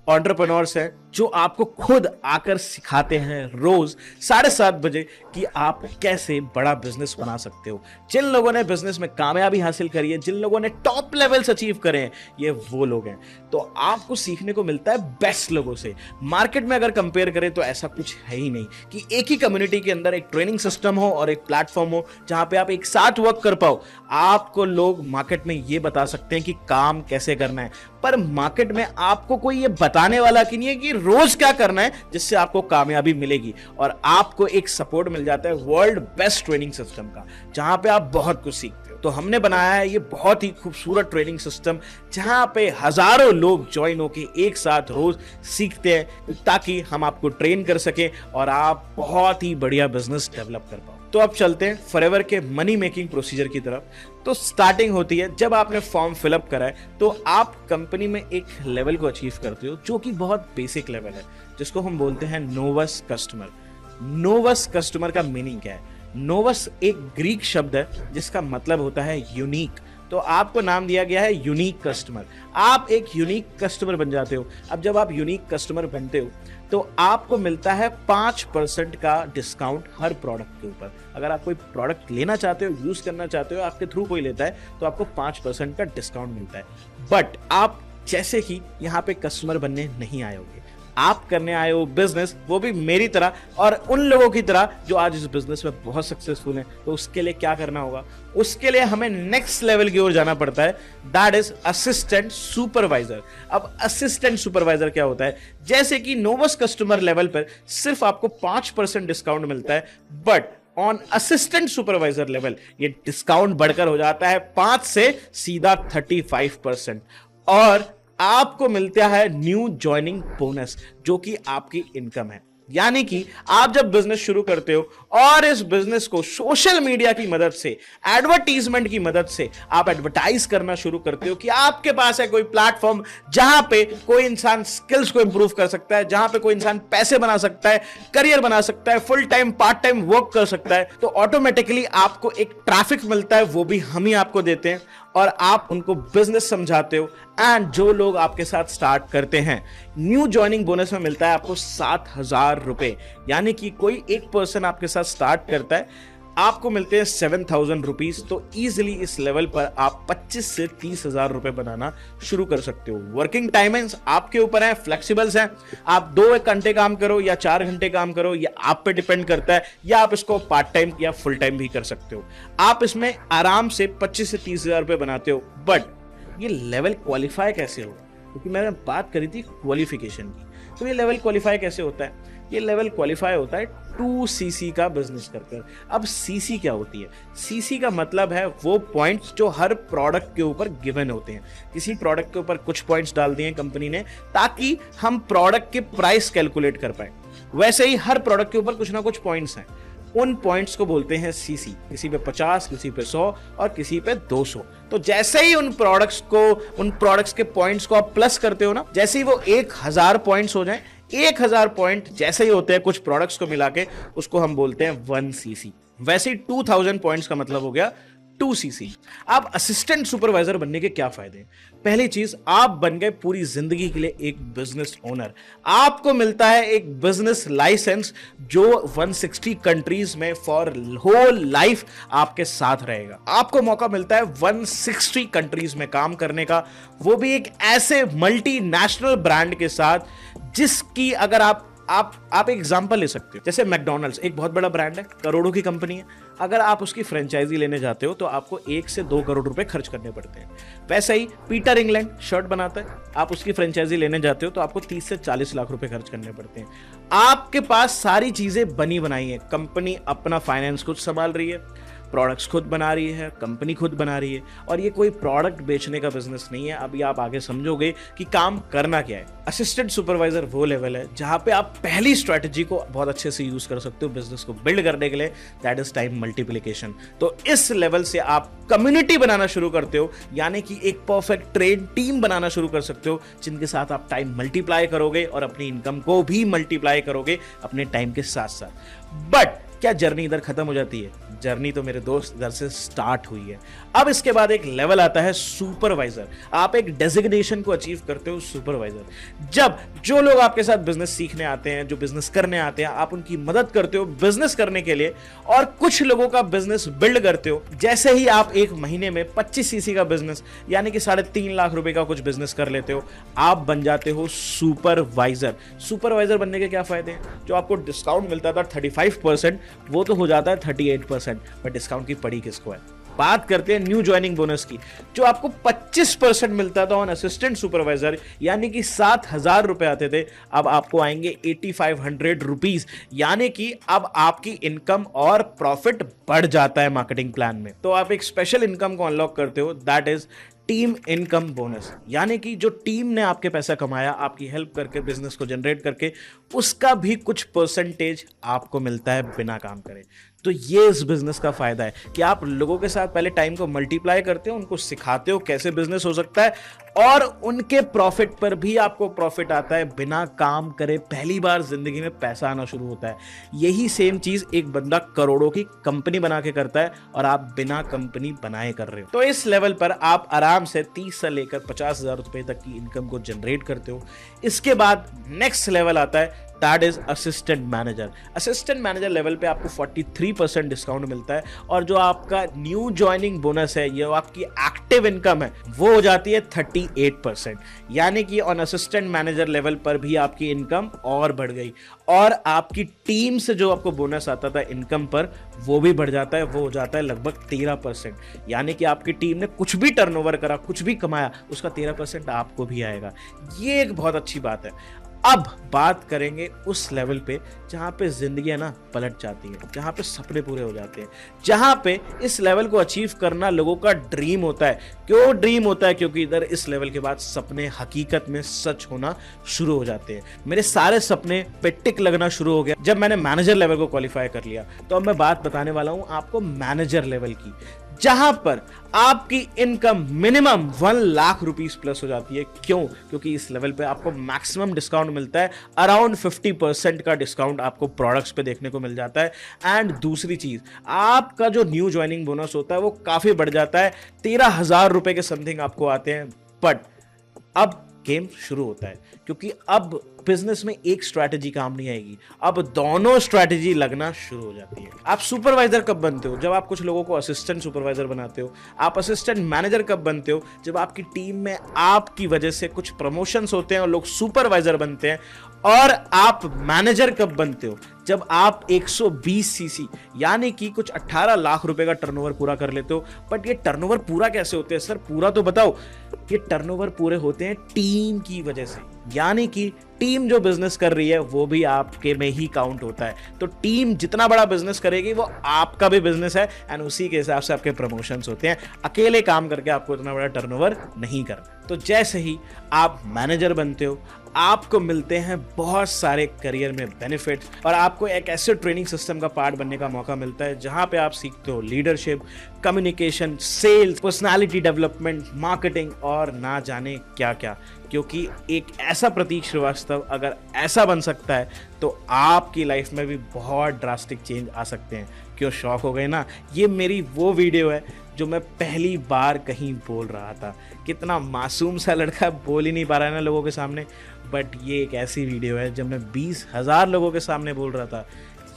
एंटरप्रेन्योर्स हैं जो आपको खुद आकर सिखाते हैं रोज 7:30 बजे कि आप कैसे बड़ा बिजनेस बना सकते हो। जिन लोगों ने बिजनेस में कामयाबी हासिल करी है, जिन लोगों ने टॉप लेवल्स अचीव करे हैं, ये वो लोग हैं। तो आपको सीखने को मिलता है बेस्ट लोगों से। मार्केट में अगर कंपेयर करें तो ऐसा कुछ है ही नहीं कि एक ही कम्युनिटी के अंदर एक ट्रेनिंग सिस्टम हो और एक प्लेटफॉर्म हो जहां पे आप एक साथ वर्क कर पाओ। आपको लोग मार्केट में ये बता सकते हैं कि काम कैसे करना है, पर मार्केट में आपको कोई ये बताने वाला कि नहीं है कि रोज क्या करना है जिससे आपको कामयाबी मिलेगी। और आपको एक सपोर्ट मिल जाता है वर्ल्ड बेस्ट ट्रेनिंग सिस्टम का, जहां पे आप बहुत कुछ सीखते हो। तो हमने बनाया है ये बहुत ही खूबसूरत ट्रेनिंग सिस्टम जहां पे हजारों लोग ज्वाइन होके एक साथ रोज सीखते हैं, ताकि हम आपको ट्रेन कर सके और आप बहुत ही बढ़िया बिजनेस डेवलप कर पाओ। तो अब चलते हैं फॉरएवर के मनी मेकिंग प्रोसीजर की तरफ। तो स्टार्टिंग होती है जब आपने फॉर्म फिलअप करा है, तो आप कंपनी में एक लेवल को अचीव करते हो जो कि बहुत बेसिक लेवल है, जिसको हम बोलते हैं नोवस कस्टमर। नोवस कस्टमर का मीनिंग क्या है? नोवस एक ग्रीक शब्द है जिसका मतलब होता है यूनिक। तो आपको नाम दिया गया है यूनिक कस्टमर। आप एक यूनिक कस्टमर बन जाते हो। अब जब आप यूनिक कस्टमर बनते हो तो आपको मिलता है 5% का डिस्काउंट हर प्रोडक्ट के ऊपर। अगर आप कोई प्रोडक्ट लेना चाहते हो, यूज करना चाहते हो, आपके थ्रू कोई लेता है तो आपको 5% का डिस्काउंट मिलता है। बट आप जैसे ही यहाँ पे कस्टमर बनने नहीं आए होगे, आप करने आए हो बिजनेस, वो भी मेरी तरह और उन लोगों की तरह जो आज इस बिजनेस में बहुत सक्सेसफुल हैं। तो उसके लिए क्या करना होगा? उसके लिए हमें नेक्स्ट लेवल की ओर जाना पड़ता है, दैट इज असिस्टेंट सुपरवाइजर। अब असिस्टेंट सुपरवाइजर क्या होता है? जैसे कि नोवस कस्टमर लेवल पर सिर्फ आपको 5% डिस्काउंट मिलता है, but on assistant supervisor level ये डिस्काउंट बढ़कर हो जाता है 5 से सीधा 35%। और आपको मिलता है न्यू ज्वाइनिंग बोनस, जो कि आपकी इनकम है। यानी कि आप जब बिजनेस शुरू करते हो और इस बिजनेस को सोशल मीडिया की मदद से, एडवर्टीजमेंट की मदद से आप एडवर्टाइज करना शुरू करते हो कि आपके पास है कोई प्लेटफॉर्म जहां पे कोई इंसान स्किल्स को इंप्रूव कर सकता है, जहां पे कोई इंसान पैसे बना सकता है, करियर बना सकता है, full time part time work कर सकता है, तो ऑटोमेटिकली आपको एक ट्रैफिक मिलता है, वो भी हम ही आपको देते हैं और आप उनको बिजनेस समझाते हो। एंड जो लोग आपके साथ स्टार्ट करते हैं, न्यू ज्वाइनिंग बोनस में मिलता है आपको 7,000 रुपए। यानी कि कोई एक पर्सन आपके साथ स्टार्ट करता है, आपको मिलते हैं 7,000 रुपीज। तो इजिली इस लेवल पर आप 25 से 30,000 रुपए बनाना शुरू कर सकते हो। वर्किंग टाइमिंग्स आपके ऊपर है, फ्लेक्सिबल्स हैं, आप 2 घंटे काम करो या 4 घंटे काम करो, या आप पे डिपेंड करता है, या आप इसको पार्ट टाइम या फुल टाइम भी कर सकते हो। आप इसमें आराम से 25 से 30,000 रुपए बनाते हो। बट ये लेवल क्वालिफाई कैसे हो, क्योंकि मैंने बात करी थी क्वालिफिकेशन की, तो ये लेवल क्वालिफाई कैसे होता है? ये लेवल क्वालिफाई होता है 2cc का बिजनेस कर। अब cc क्या होती है? cc का मतलब है वो पॉइंट्स जो हर प्रोडक्ट के ऊपर गिवन होते हैं। किसी प्रोडक्ट के ऊपर कुछ पॉइंट्स डाल दिए कंपनी ने ताकि हम प्रोडक्ट के प्राइस कैलकुलेट कर पाए। वैसे ही हर प्रोडक्ट के ऊपर कुछ ना कुछ पॉइंट्स हैं, उन पॉइंट्स को बोलते हैं cc। किसी पे 50, किसी पे 100 और किसी पे 200। तो जैसे ही उन प्रोडक्ट्स के पॉइंट्स को आप प्लस करते हो ना, जैसे ही वो 1000 पॉइंट्स हो जाए, 1000 पॉइंट जैसे ही होते हैं कुछ प्रोडक्ट्स को मिला के, उसको हम बोलते हैं 1cc। वैसे ही 2000 पॉइंट्स का मतलब हो गया 2cc। अब असिस्टेंट सुपरवाइजर बनने के क्या फायदे हैं? पहली चीज, आप बन गए पूरी जिंदगी के लिए एक बिजनेस ओनर। आपको मिलता है एक बिजनेस लाइसेंस जो 160 कंट्रीज में फॉर होल लाइफ आपके साथ रहेगा। आपको मौका मिलता है 160 कंट्रीज में काम करने का, वो भी एक ऐसे मल्टीनेशनल ब्रांड के साथ जिसकी अगर आप एक एग्जांपल ले सकते हो। जैसे मैकडॉनल्ड्स एक बहुत बड़ा ब्रांड है, करोड़ों की कंपनी है। अगर आप उसकी फ्रेंचाइजी लेने जाते हो तो आपको 1 से 2 करोड़ रुपए खर्च करने पड़ते हैं। वैसे ही पीटर इंग्लैंड शर्ट बनाता है, आप उसकी फ्रेंचाइजी लेने जाते हो तो आपको 30 से 40 लाख रुपए खर्च करने पड़ते हैं। आपके पास सारी चीजें बनी बनाई है, कंपनी अपना फाइनेंस खुद संभाल रही है, प्रोडक्ट्स खुद बना रही है, कंपनी खुद बना रही है, और ये कोई प्रोडक्ट बेचने का बिजनेस नहीं है। अभी आप आगे समझोगे कि काम करना क्या है। असिस्टेंट सुपरवाइजर वो लेवल है जहां पे आप पहली स्ट्रेटजी को बहुत अच्छे से यूज कर सकते हो बिजनेस को बिल्ड करने के लिए, दैट इज टाइम मल्टीप्लिकेशन। तो इस लेवल से आप कम्युनिटी बनाना शुरू करते हो, यानी कि एक परफेक्ट ट्रेन टीम बनाना शुरू कर सकते हो, जिनके साथ आप टाइम मल्टीप्लाई करोगे और अपनी इनकम को भी मल्टीप्लाई करोगे अपने टाइम के साथ साथ। बट क्या जर्नी इधर खत्म हो जाती है? जर्नी तो मेरे दोस्त इधर से स्टार्ट हुई है। अब इसके बाद एक लेवल आता है सुपरवाइजर। आप एक डेजिग्नेशन को अचीव करते हो सुपरवाइजर। जब जो लोग आपके साथ बिजनेस सीखने आते हैं, जो बिजनेस करने आते हैं, आप उनकी मदद करते हो बिजनेस करने के लिए और कुछ लोगों का बिजनेस बिल्ड करते हो। जैसे ही आप एक महीने में 25cc का बिजनेस यानी कि 3.5 लाख रुपए का कुछ बिजनेस कर लेते हो, आप बन जाते हो सुपरवाइजर। सुपरवाइजर बनने के क्या फायदे हैं? जो आपको डिस्काउंट मिलता था 35%, वो तो हो जाता है 38%। पर डिस्काउंट की पड़ी किसको है? बात करते हैं न्यू ज्वाइनिंग बोनस की, जो आपको 25% मिलता था ऑन असिस्टेंट सुपरवाइजर, यानी कि 7,000 रुपए आते थे, अब आपको आएंगे 8,500 रुपीज। यानी कि अब आपकी इनकम और प्रॉफिट बढ़ जाता है मार्केटिंग प्लान में। तो आप एक स्पेशल इनकम को अनलॉक करते हो, that is team income bonus. यानी कि जो टीम ने आपके पैसा कमाया, आपकी हेल्प करके, बिजनेस को जनरेट करके, उसका भी कुछ परसेंटेज आपको मिलता है बिना काम करे। तो ये इस बिजनेस का फायदा है कि आप लोगों के साथ पहले टाइम को मल्टीप्लाई करते हो, उनको सिखाते हो कैसे बिजनेस हो सकता है, और उनके प्रॉफिट पर भी आपको प्रॉफिट आता है बिना काम करे। पहली बार जिंदगी में पैसा आना शुरू होता है। यही सेम चीज एक बंदा करोड़ों की कंपनी बना के करता है और आप बिना कंपनी बनाए कर रहे हो। तो इस लेवल पर आप आराम से 30 से लेकर 50,000 रुपए तक की इनकम को जनरेट करते हो। इसके बाद नेक्स्ट लेवल आता है, that is assistant manager. Assistant manager level पे आपको 43% डिस्काउंट मिलता है, और जो आपका न्यू ज्वाइनिंग बोनस है, ये आपकी एक्टिव इनकम है, वो हो जाती है 38%। यानी कि ऑन असिस्टेंट मैनेजर लेवल पर भी आपकी इनकम और बढ़ गई, और आपकी टीम से जो आपको बोनस आता था इनकम पर, वो भी बढ़ जाता है, वो हो जाता है लगभग 13%। यानी कि आपकी टीम ने कुछ भी टर्नओवर करा, कुछ भी कमाया, उसका 13% आपको भी आएगा। ये एक बहुत अच्छी बात है। अब बात करेंगे उस लेवल पे जहाँ पे जिंदगियां ना पलट जाती हैं, जहाँ पे सपने पूरे हो जाते हैं, जहाँ पे इस लेवल को अचीव करना लोगों का ड्रीम होता है। क्यों ड्रीम होता है? क्योंकि इधर इस लेवल के बाद सपने हकीकत में सच होना शुरू हो जाते हैं। मेरे सारे सपने पे टिक लगना शुरू हो गया जब मैंने मैनेजर लेवल को क्वालिफाई कर लिया। तो अब मैं बात बताने वाला हूं आपको मैनेजर लेवल की, जहां पर आपकी income minimum 1 lakh rupees plus हो जाती है। क्यों? क्योंकि इस लेवल पे आपको मैक्सिमम डिस्काउंट मिलता है, अराउंड 50% का डिस्काउंट आपको प्रोडक्ट्स पे देखने को मिल जाता है। एंड दूसरी चीज, आपका जो न्यू ज्वाइनिंग बोनस होता है वो काफी बढ़ जाता है, 13,000 रुपए के समथिंग आपको आते हैं। बट अब गेम शुरू होता है, क्योंकि अब बिजनेस में एक स्ट्रैटेजी काम नहीं आएगी, अब दोनों स्ट्रैटेजी लगना शुरू हो जाती है। आप सुपरवाइजर कब बनते हो? जब आप कुछ लोगों को असिस्टेंट सुपरवाइजर बनाते हो। आप असिस्टेंट मैनेजर कब बनते हो? जब आपकी टीम में आपकी वजह से कुछ प्रमोशंस होते हैं और लोग सुपरवाइजर बनते हैं। और आप मैनेजर कब बनते हो? जब आप 120 सीसी यानी कि कुछ 18 लाख रुपए का टर्नओवर पूरा कर लेते हो। बट ये टर्नओवर पूरा कैसे होते हैं सर? पूरा तो बताओ। ये टर्नओवर पूरे होते हैं टीम की वजह से, यानी कि टीम जो बिजनेस कर रही है वो भी आपके में ही काउंट होता है। तो टीम जितना बड़ा बिजनेस करेगी वो आपका भी बिजनेस है, एंड उसी के हिसाब से आपके प्रमोशंस होते हैं। अकेले काम करके आपको इतना बड़ा टर्नओवर नहीं करना। तो जैसे ही आप मैनेजर बनते हो, आपको मिलते हैं बहुत सारे करियर में बेनिफिट्स, और आपको एक ऐसे ट्रेनिंग सिस्टम का पार्ट बनने का मौका मिलता है जहां पे आप सीखते हो leadership, communication, sales, personality development, marketing और ना जाने क्या क्या। क्योंकि एक ऐसा प्रतीक श्रीवास्तव अगर ऐसा बन सकता है तो आपकी लाइफ में भी बहुत ड्रास्टिक चेंज आ सकते हैं। क्यों शॉक हो गए ना? ये मेरी वो वीडियो है जो मैं पहली बार कहीं बोल रहा था। कितना मासूम सा लड़का, बोल ही नहीं पा रहा है ना लोगों के सामने। बट ये एक ऐसी वीडियो है जब मैं 20,000 लोगों के सामने बोल रहा था।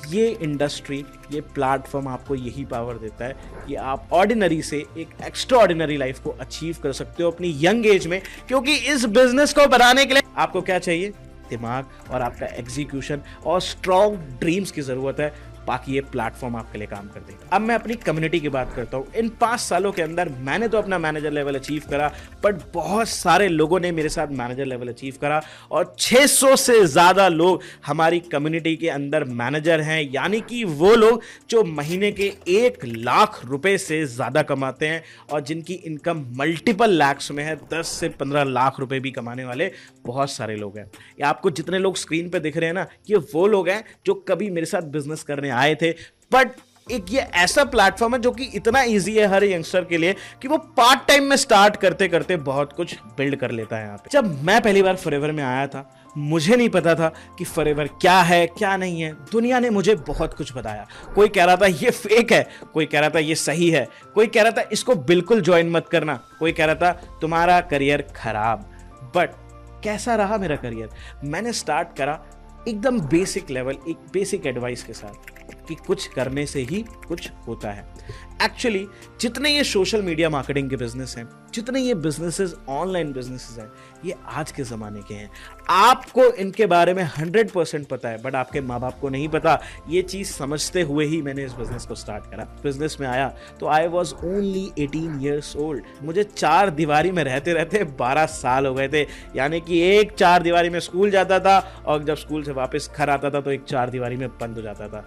ये इंडस्ट्री, ये प्लेटफॉर्म आपको यही पावर देता है कि आप ऑर्डिनरी से एक एक्स्ट्रा ऑर्डिनरी लाइफ को अचीव कर सकते हो अपनी यंग एज में। क्योंकि इस बिजनेस को बनाने के लिए आपको क्या चाहिए? दिमाग और आपका एग्जीक्यूशन और स्ट्रॉन्ग ड्रीम्स की जरूरत है। बाकी ये प्लेटफॉर्म आपके लिए काम कर देगा। अब मैं अपनी कम्युनिटी की बात करता हूँ। इन 5 सालों के अंदर मैंने तो अपना मैनेजर लेवल अचीव करा, बट बहुत सारे लोगों ने मेरे साथ मैनेजर लेवल अचीव करा, और 600 से ज्यादा लोग हमारी कम्युनिटी के अंदर मैनेजर हैं। यानी कि वो लोग जो महीने के 1 लाख रुपए से ज्यादा कमाते हैं और जिनकी इनकम मल्टीपल लैक्स में है। 10 से 15 लाख रुपए भी कमाने वाले बहुत सारे लोग हैं। ये आपको जितने लोग स्क्रीन पे दिख रहे हैं ना, ये वो लोग हैं जो कभी मेरे साथ बिजनेस करने आए थे। बट एक ये ऐसा प्लेटफॉर्म है जो कि इतना इजी है हर यंगस्टर के लिए कि वो पार्ट टाइम में स्टार्ट करते करते बहुत कुछ बिल्ड कर लेता है यहाँ पे। जब मैं पहली बार फॉरएवर में आया था, मुझे नहीं पता था कि फॉरएवर क्या है क्या नहीं है। दुनिया ने मुझे बहुत कुछ बताया। कोई कह रहा था ये फेक है, कोई कह रहा था ये सही है, कोई कह रहा था इसको बिल्कुल ज्वाइन मत करना, कोई कह रहा था तुम्हारा करियर खराब। बट कैसा रहा मेरा करियर? मैंने स्टार्ट करा एकदम बेसिक लेवल, एक बेसिक एडवाइस के साथ कि कुछ करने से ही कुछ होता है। एक्चुअली जितने ये सोशल मीडिया मार्केटिंग के बिजनेस हैं, जितने ये बिजनेसेस ऑनलाइन बिजनेसेस हैं, ये आज के ज़माने के हैं। आपको इनके बारे में 100% पता है, बट आपके माँ बाप को नहीं पता। ये चीज़ समझते हुए ही मैंने इस बिज़नेस को स्टार्ट करा। बिजनेस में आया तो I was only 18 years old. मुझे 4 दीवारी में रहते रहते 12 साल हो गए थे। यानी कि एक 4 दीवारी में स्कूल जाता था, और जब स्कूल से वापस घर आता था तो एक 4 दीवारी में बंद हो जाता था।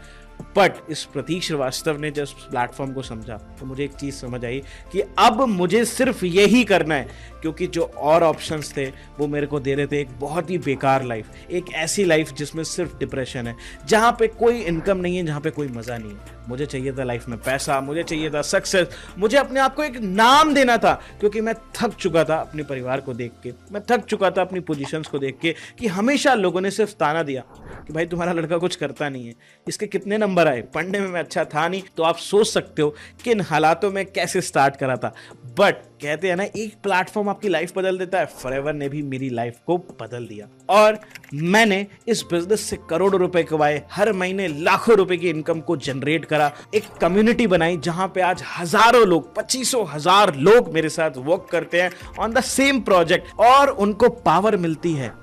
बट इस प्रतीक श्रीवास्तव ने जब प्लेटफॉर्म को समझा तो मुझे एक चीज़ समझ आई कि अब मुझे सिर्फ यही करना है, क्योंकि जो और ऑप्शंस थे वो मेरे को दे रहे थे एक बहुत ही बेकार लाइफ, एक ऐसी लाइफ जिसमें सिर्फ डिप्रेशन है, जहाँ पे कोई इनकम नहीं है, जहाँ पे कोई मज़ा नहीं है। मुझे चाहिए था लाइफ में पैसा, मुझे चाहिए था सक्सेस, मुझे अपने आप को एक नाम देना था, क्योंकि मैं थक चुका था अपने परिवार को देख के, मैं थक चुका था अपनी पोजीशंस को देख के कि हमेशा लोगों ने सिर्फ ताना दिया कि भाई तुम्हारा लड़का कुछ करता नहीं है, इसके कितने नंबर आए, पढ़ने में मैं अच्छा था नहीं। तो आप सोच सकते हो कि इन हालातों में कैसे स्टार्ट करा था। बट कहते हैं ना, एक प्लेटफॉर्म आपकी लाइफ बदल देता है। फॉरएवर ने भी मेरी लाइफ को बदल दिया, और मैंने इस बिजनेस से करोड़ों रुपए कमाए, हर महीने लाखों रुपए की इनकम को जनरेट करा, एक कम्युनिटी बनाई जहां पे आज हजारों लोग, 25,000 लोग मेरे साथ वर्क करते हैं ऑन द सेम प्रोजेक्ट, और उनको पावर मिलती है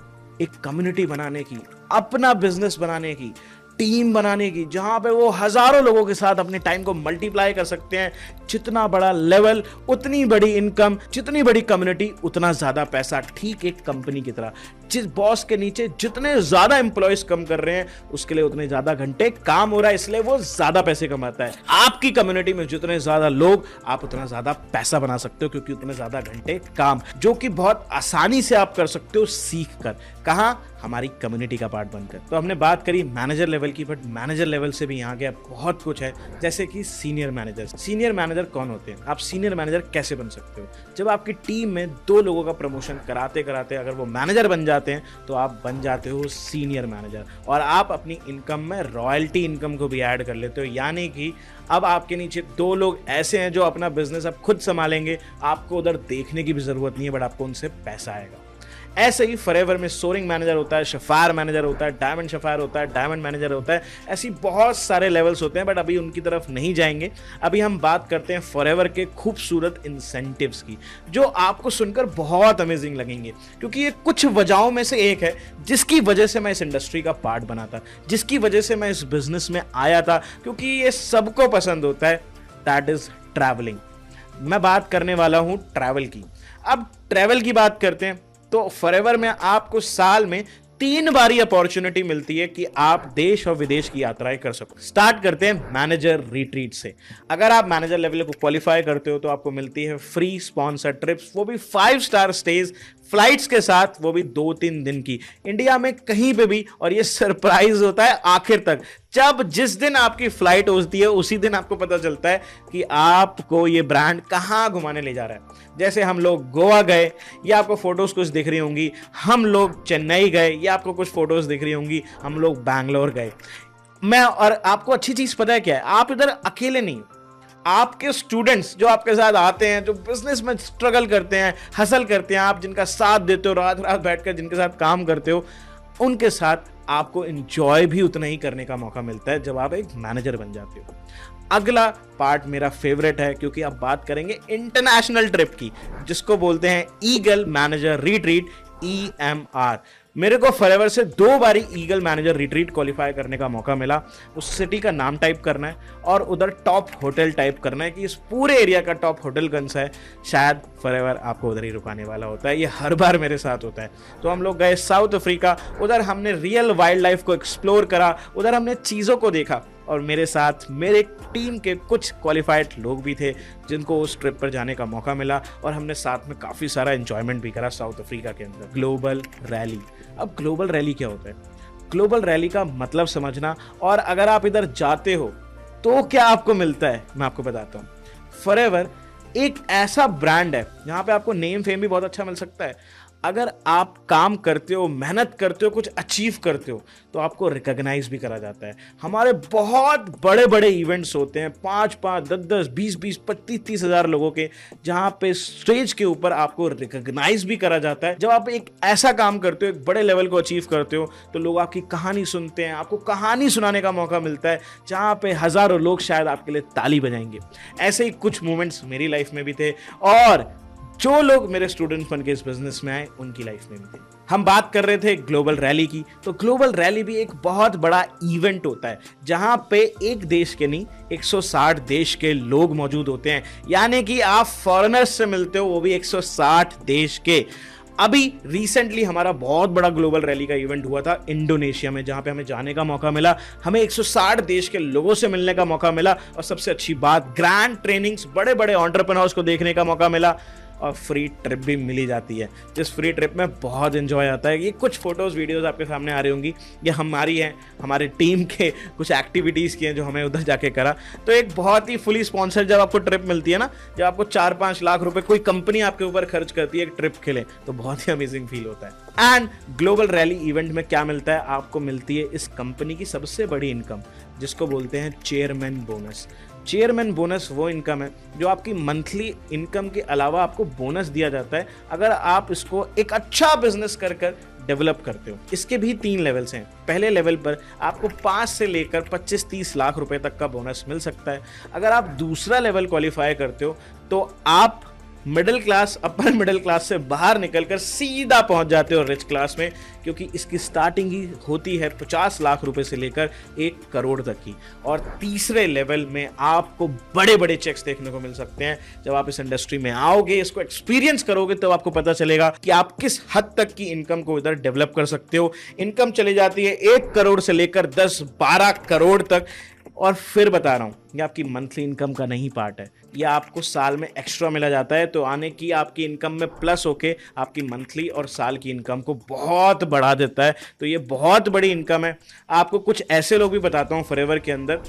एक कम्युनिटी बनाने की, अपना बिजनेस बनाने की, टीम बनाने की, जहां पे वो हजारों लोगों के साथ अपने टाइम को मल्टीप्लाई कर सकते हैं। जितना बड़ा लेवल उतनी बड़ी इनकम, जितनी बड़ी कम्युनिटी उतना ज्यादा पैसा। ठीक एक कंपनी की तरह, जिस बॉस के नीचे जितने ज्यादा एम्प्लॉयज कम कर रहे हैं उसके लिए उतने ज्यादा घंटे काम हो रहा है, इसलिए वो ज्यादा पैसे कमाता है। आपकी कम्युनिटी में जितने ज्यादा लोग, आप उतना ज्यादा पैसा बना सकते हो, क्योंकि उतने ज्यादा घंटे काम, जो कि बहुत आसानी से आप कर सकते हो सीख कर। कहां? हमारी कम्युनिटी का पार्ट बनकर। तो हमने बात करी मैनेजर लेवल की, बट मैनेजर लेवल से भी यहाँ गया बहुत कुछ है, जैसे कि सीनियर मैनेजर। सीनियर मैनेजर कौन होते हैं? आप सीनियर मैनेजर कैसे बन सकते हो? जब आपकी टीम में 2 लोगों का प्रमोशन कराते कराते अगर वो मैनेजर बन जाते हैं तो आप बन जाते हो सीनियर मैनेजर, और आप अपनी इनकम में रॉयल्टी इनकम को भी ऐड कर लेते हो। यानी कि अब आपके नीचे 2 लोग ऐसे हैं जो अपना बिजनेस अब खुद संभालेंगे, आपको उधर देखने की भी जरूरत नहीं है, बट आपको उनसे पैसा आएगा। ऐसे ही फॉरएवर में सोरिंग मैनेजर होता है, शफायर मैनेजर होता है, डायमंड शफायर होता है, डायमंड मैनेजर होता है। ऐसी बहुत सारे लेवल्स होते हैं, बट अभी उनकी तरफ नहीं जाएंगे। अभी हम बात करते हैं फॉरएवर के खूबसूरत इंसेंटिव्स की, जो आपको सुनकर बहुत अमेजिंग लगेंगे, क्योंकि ये कुछ वजहों में से एक है जिसकी वजह से मैं इस इंडस्ट्री का पार्ट बना था, जिसकी वजह से मैं इस बिजनेस में आया था, क्योंकि ये सबको पसंद होता है। That is travelling. मैं बात करने वाला हूं ट्रैवल की। अब ट्रैवल की बात करते हैं तो फॉरएवर में आपको साल में 3 बारी अपॉर्चुनिटी मिलती है कि आप देश और विदेश की यात्राएं कर सको। स्टार्ट करते हैं मैनेजर रिट्रीट से। अगर आप मैनेजर लेवल को क्वालिफाई करते हो तो आपको मिलती है फ्री स्पॉन्सर ट्रिप्स, वो भी 5 स्टार स्टेज, फ्लाइट्स के साथ, वो भी 2-3 दिन की, इंडिया में कहीं पे भी। और ये सरप्राइज होता है आखिर तक, जब जिस दिन आपकी फ्लाइट होती है उसी दिन आपको पता चलता है कि आपको ये ब्रांड कहाँ घुमाने ले जा रहा है। जैसे हम लोग गोवा गए, या आपको फोटोज कुछ दिख रही होंगी, हम लोग चेन्नई गए, या आपको कुछ फोटोज दिख रही होंगी, हम लोग बैंगलोर गए। और आपको अच्छी चीज पता है क्या है? आप इधर अकेले नहीं, आपके स्टूडेंट्स जो आपके साथ आते हैं, जो बिजनेस में स्ट्रगल करते हैं, हसल करते हैं, आप जिनका साथ देते हो, रात रात बैठकर जिनके साथ काम करते हो, उनके साथ आपको एंजॉय भी उतना ही करने का मौका मिलता है जब आप एक मैनेजर बन जाते हो। अगला पार्ट मेरा फेवरेट है, क्योंकि अब बात करेंगे इंटरनेशनल ट्रिप की, जिसको बोलते हैं ईगल मैनेजर रिट्रीट, EMR। मेरे को फॉरएवर से 2 बारी ईगल मैनेजर रिट्रीट क्वालिफाई करने का मौका मिला। उस सिटी का नाम टाइप करना है और उधर टॉप होटल टाइप करना है कि इस पूरे एरिया का टॉप होटल कौन सा है। शायद फॉरएवर आपको उधर ही रुकाने वाला होता है, ये हर बार मेरे साथ होता है। तो हम लोग गए साउथ अफ्रीका, उधर हमने रियल वाइल्ड लाइफ को एक्सप्लोर करा, उधर हमने चीज़ों को देखा, और मेरे साथ मेरे टीम के कुछ क्वालिफाइड लोग भी थे जिनको उस ट्रिप पर जाने का मौका मिला, और हमने साथ में काफ़ी सारा एंजॉयमेंट भी करा साउथ अफ्रीका के अंदर। Global rally. अब ग्लोबल रैली क्या होता है? ग्लोबल रैली का मतलब समझना, और अगर आप इधर जाते हो तो क्या आपको मिलता है, मैं आपको बताता हूँ। फॉरएवर एक ऐसा ब्रांड है जहाँ पे आपको नेम फेम भी बहुत अच्छा मिल सकता है। अगर आप काम करते हो, मेहनत करते हो, कुछ अचीव करते हो, तो आपको रिकॉग्नाइज भी करा जाता है। हमारे बहुत बड़े बड़े इवेंट्स होते हैं, 5-5, 10-10, 20-20, 25-30 हज़ार लोगों के, जहां पे स्टेज के ऊपर आपको रिकॉग्नाइज भी करा जाता है। जब आप एक ऐसा काम करते हो, एक बड़े लेवल को अचीव करते हो, तो लोग आपकी कहानी सुनते हैं, आपको कहानी सुनाने का मौका मिलता है, जहां पे हज़ारों लोग शायद आपके लिए ताली बजाएंगे। ऐसे ही कुछ मोमेंट्स मेरी लाइफ में भी थे, और जो लोग मेरे स्टूडेंट्स बन के इस बिजनेस में आए उनकी लाइफ में भी थे। हम बात कर रहे थे ग्लोबल रैली की, तो ग्लोबल रैली भी एक बहुत बड़ा इवेंट होता है जहां पे एक देश के नहीं 160 देश के लोग मौजूद होते हैं। यानी कि आप फॉरेनर्स से मिलते हो, वो भी 160 देश के। अभी रिसेंटली हमारा बहुत बड़ा ग्लोबल रैली का इवेंट हुआ था इंडोनेशिया में, जहां पे हमें जाने का मौका मिला, हमें 160 देश के लोगों से मिलने का मौका मिला, और सबसे अच्छी बात ग्रैंड ट्रेनिंग्स, बड़े बड़े एंटरप्रेन्योर्स को देखने का मौका मिला, और फ्री ट्रिप भी मिली जाती है, जिस फ्री ट्रिप में बहुत एंजॉय आता है। ये कुछ फोटोज़ वीडियोस आपके सामने आ रही होंगी, ये हमारी हैं, हमारे टीम के कुछ एक्टिविटीज़ की हैं जो हमें उधर जाके करा। तो एक बहुत ही फुली स्पॉन्सर जब आपको ट्रिप मिलती है ना, जब आपको 4-5 लाख रुपए कोई कंपनी आपके ऊपर खर्च करती है एक ट्रिप के लिए, तो बहुत ही अमेजिंग फील होता है। एंड ग्लोबल रैली इवेंट में क्या मिलता है? आपको मिलती है इस कंपनी की सबसे बड़ी इनकम, जिसको बोलते हैं चेयरमैन बोनस। चेयरमैन बोनस वो इनकम है जो आपकी मंथली इनकम के अलावा आपको बोनस दिया जाता है अगर आप इसको एक अच्छा बिजनेस कर डेवलप करते हो। इसके भी 3 लेवल्स हैं। पहले लेवल पर आपको 5 से लेकर 25-30 लाख रुपए तक का बोनस मिल सकता है। अगर आप दूसरा लेवल क्वालिफाई करते हो तो आप middle class, upper middle class से बाहर निकलकर सीधा पहुंच जाते हो रिच क्लास में, क्योंकि इसकी स्टार्टिंग ही होती है 50 लाख रुपए से लेकर 1 करोड़ तक की। और तीसरे लेवल में आपको बड़े बड़े चेक्स देखने को मिल सकते हैं। जब आप इस इंडस्ट्री में आओगे, इसको एक्सपीरियंस करोगे, तो आपको पता चलेगा कि आप किस हद तक की इनकम को इधर डेवलप कर सकते हो। इनकम चली जाती है 1 करोड़ से लेकर 10-12 करोड़ तक। और फिर बता रहा हूं, ये आपकी मंथली इनकम का नहीं पार्ट है, ये आपको साल में एक्स्ट्रा मिला जाता है। तो आने की आपकी इनकम में प्लस होके आपकी मंथली और साल की इनकम को बहुत बढ़ा देता है। तो ये बहुत बड़ी इनकम है। आपको कुछ ऐसे लोग भी बताता हूं फॉरएवर के अंदर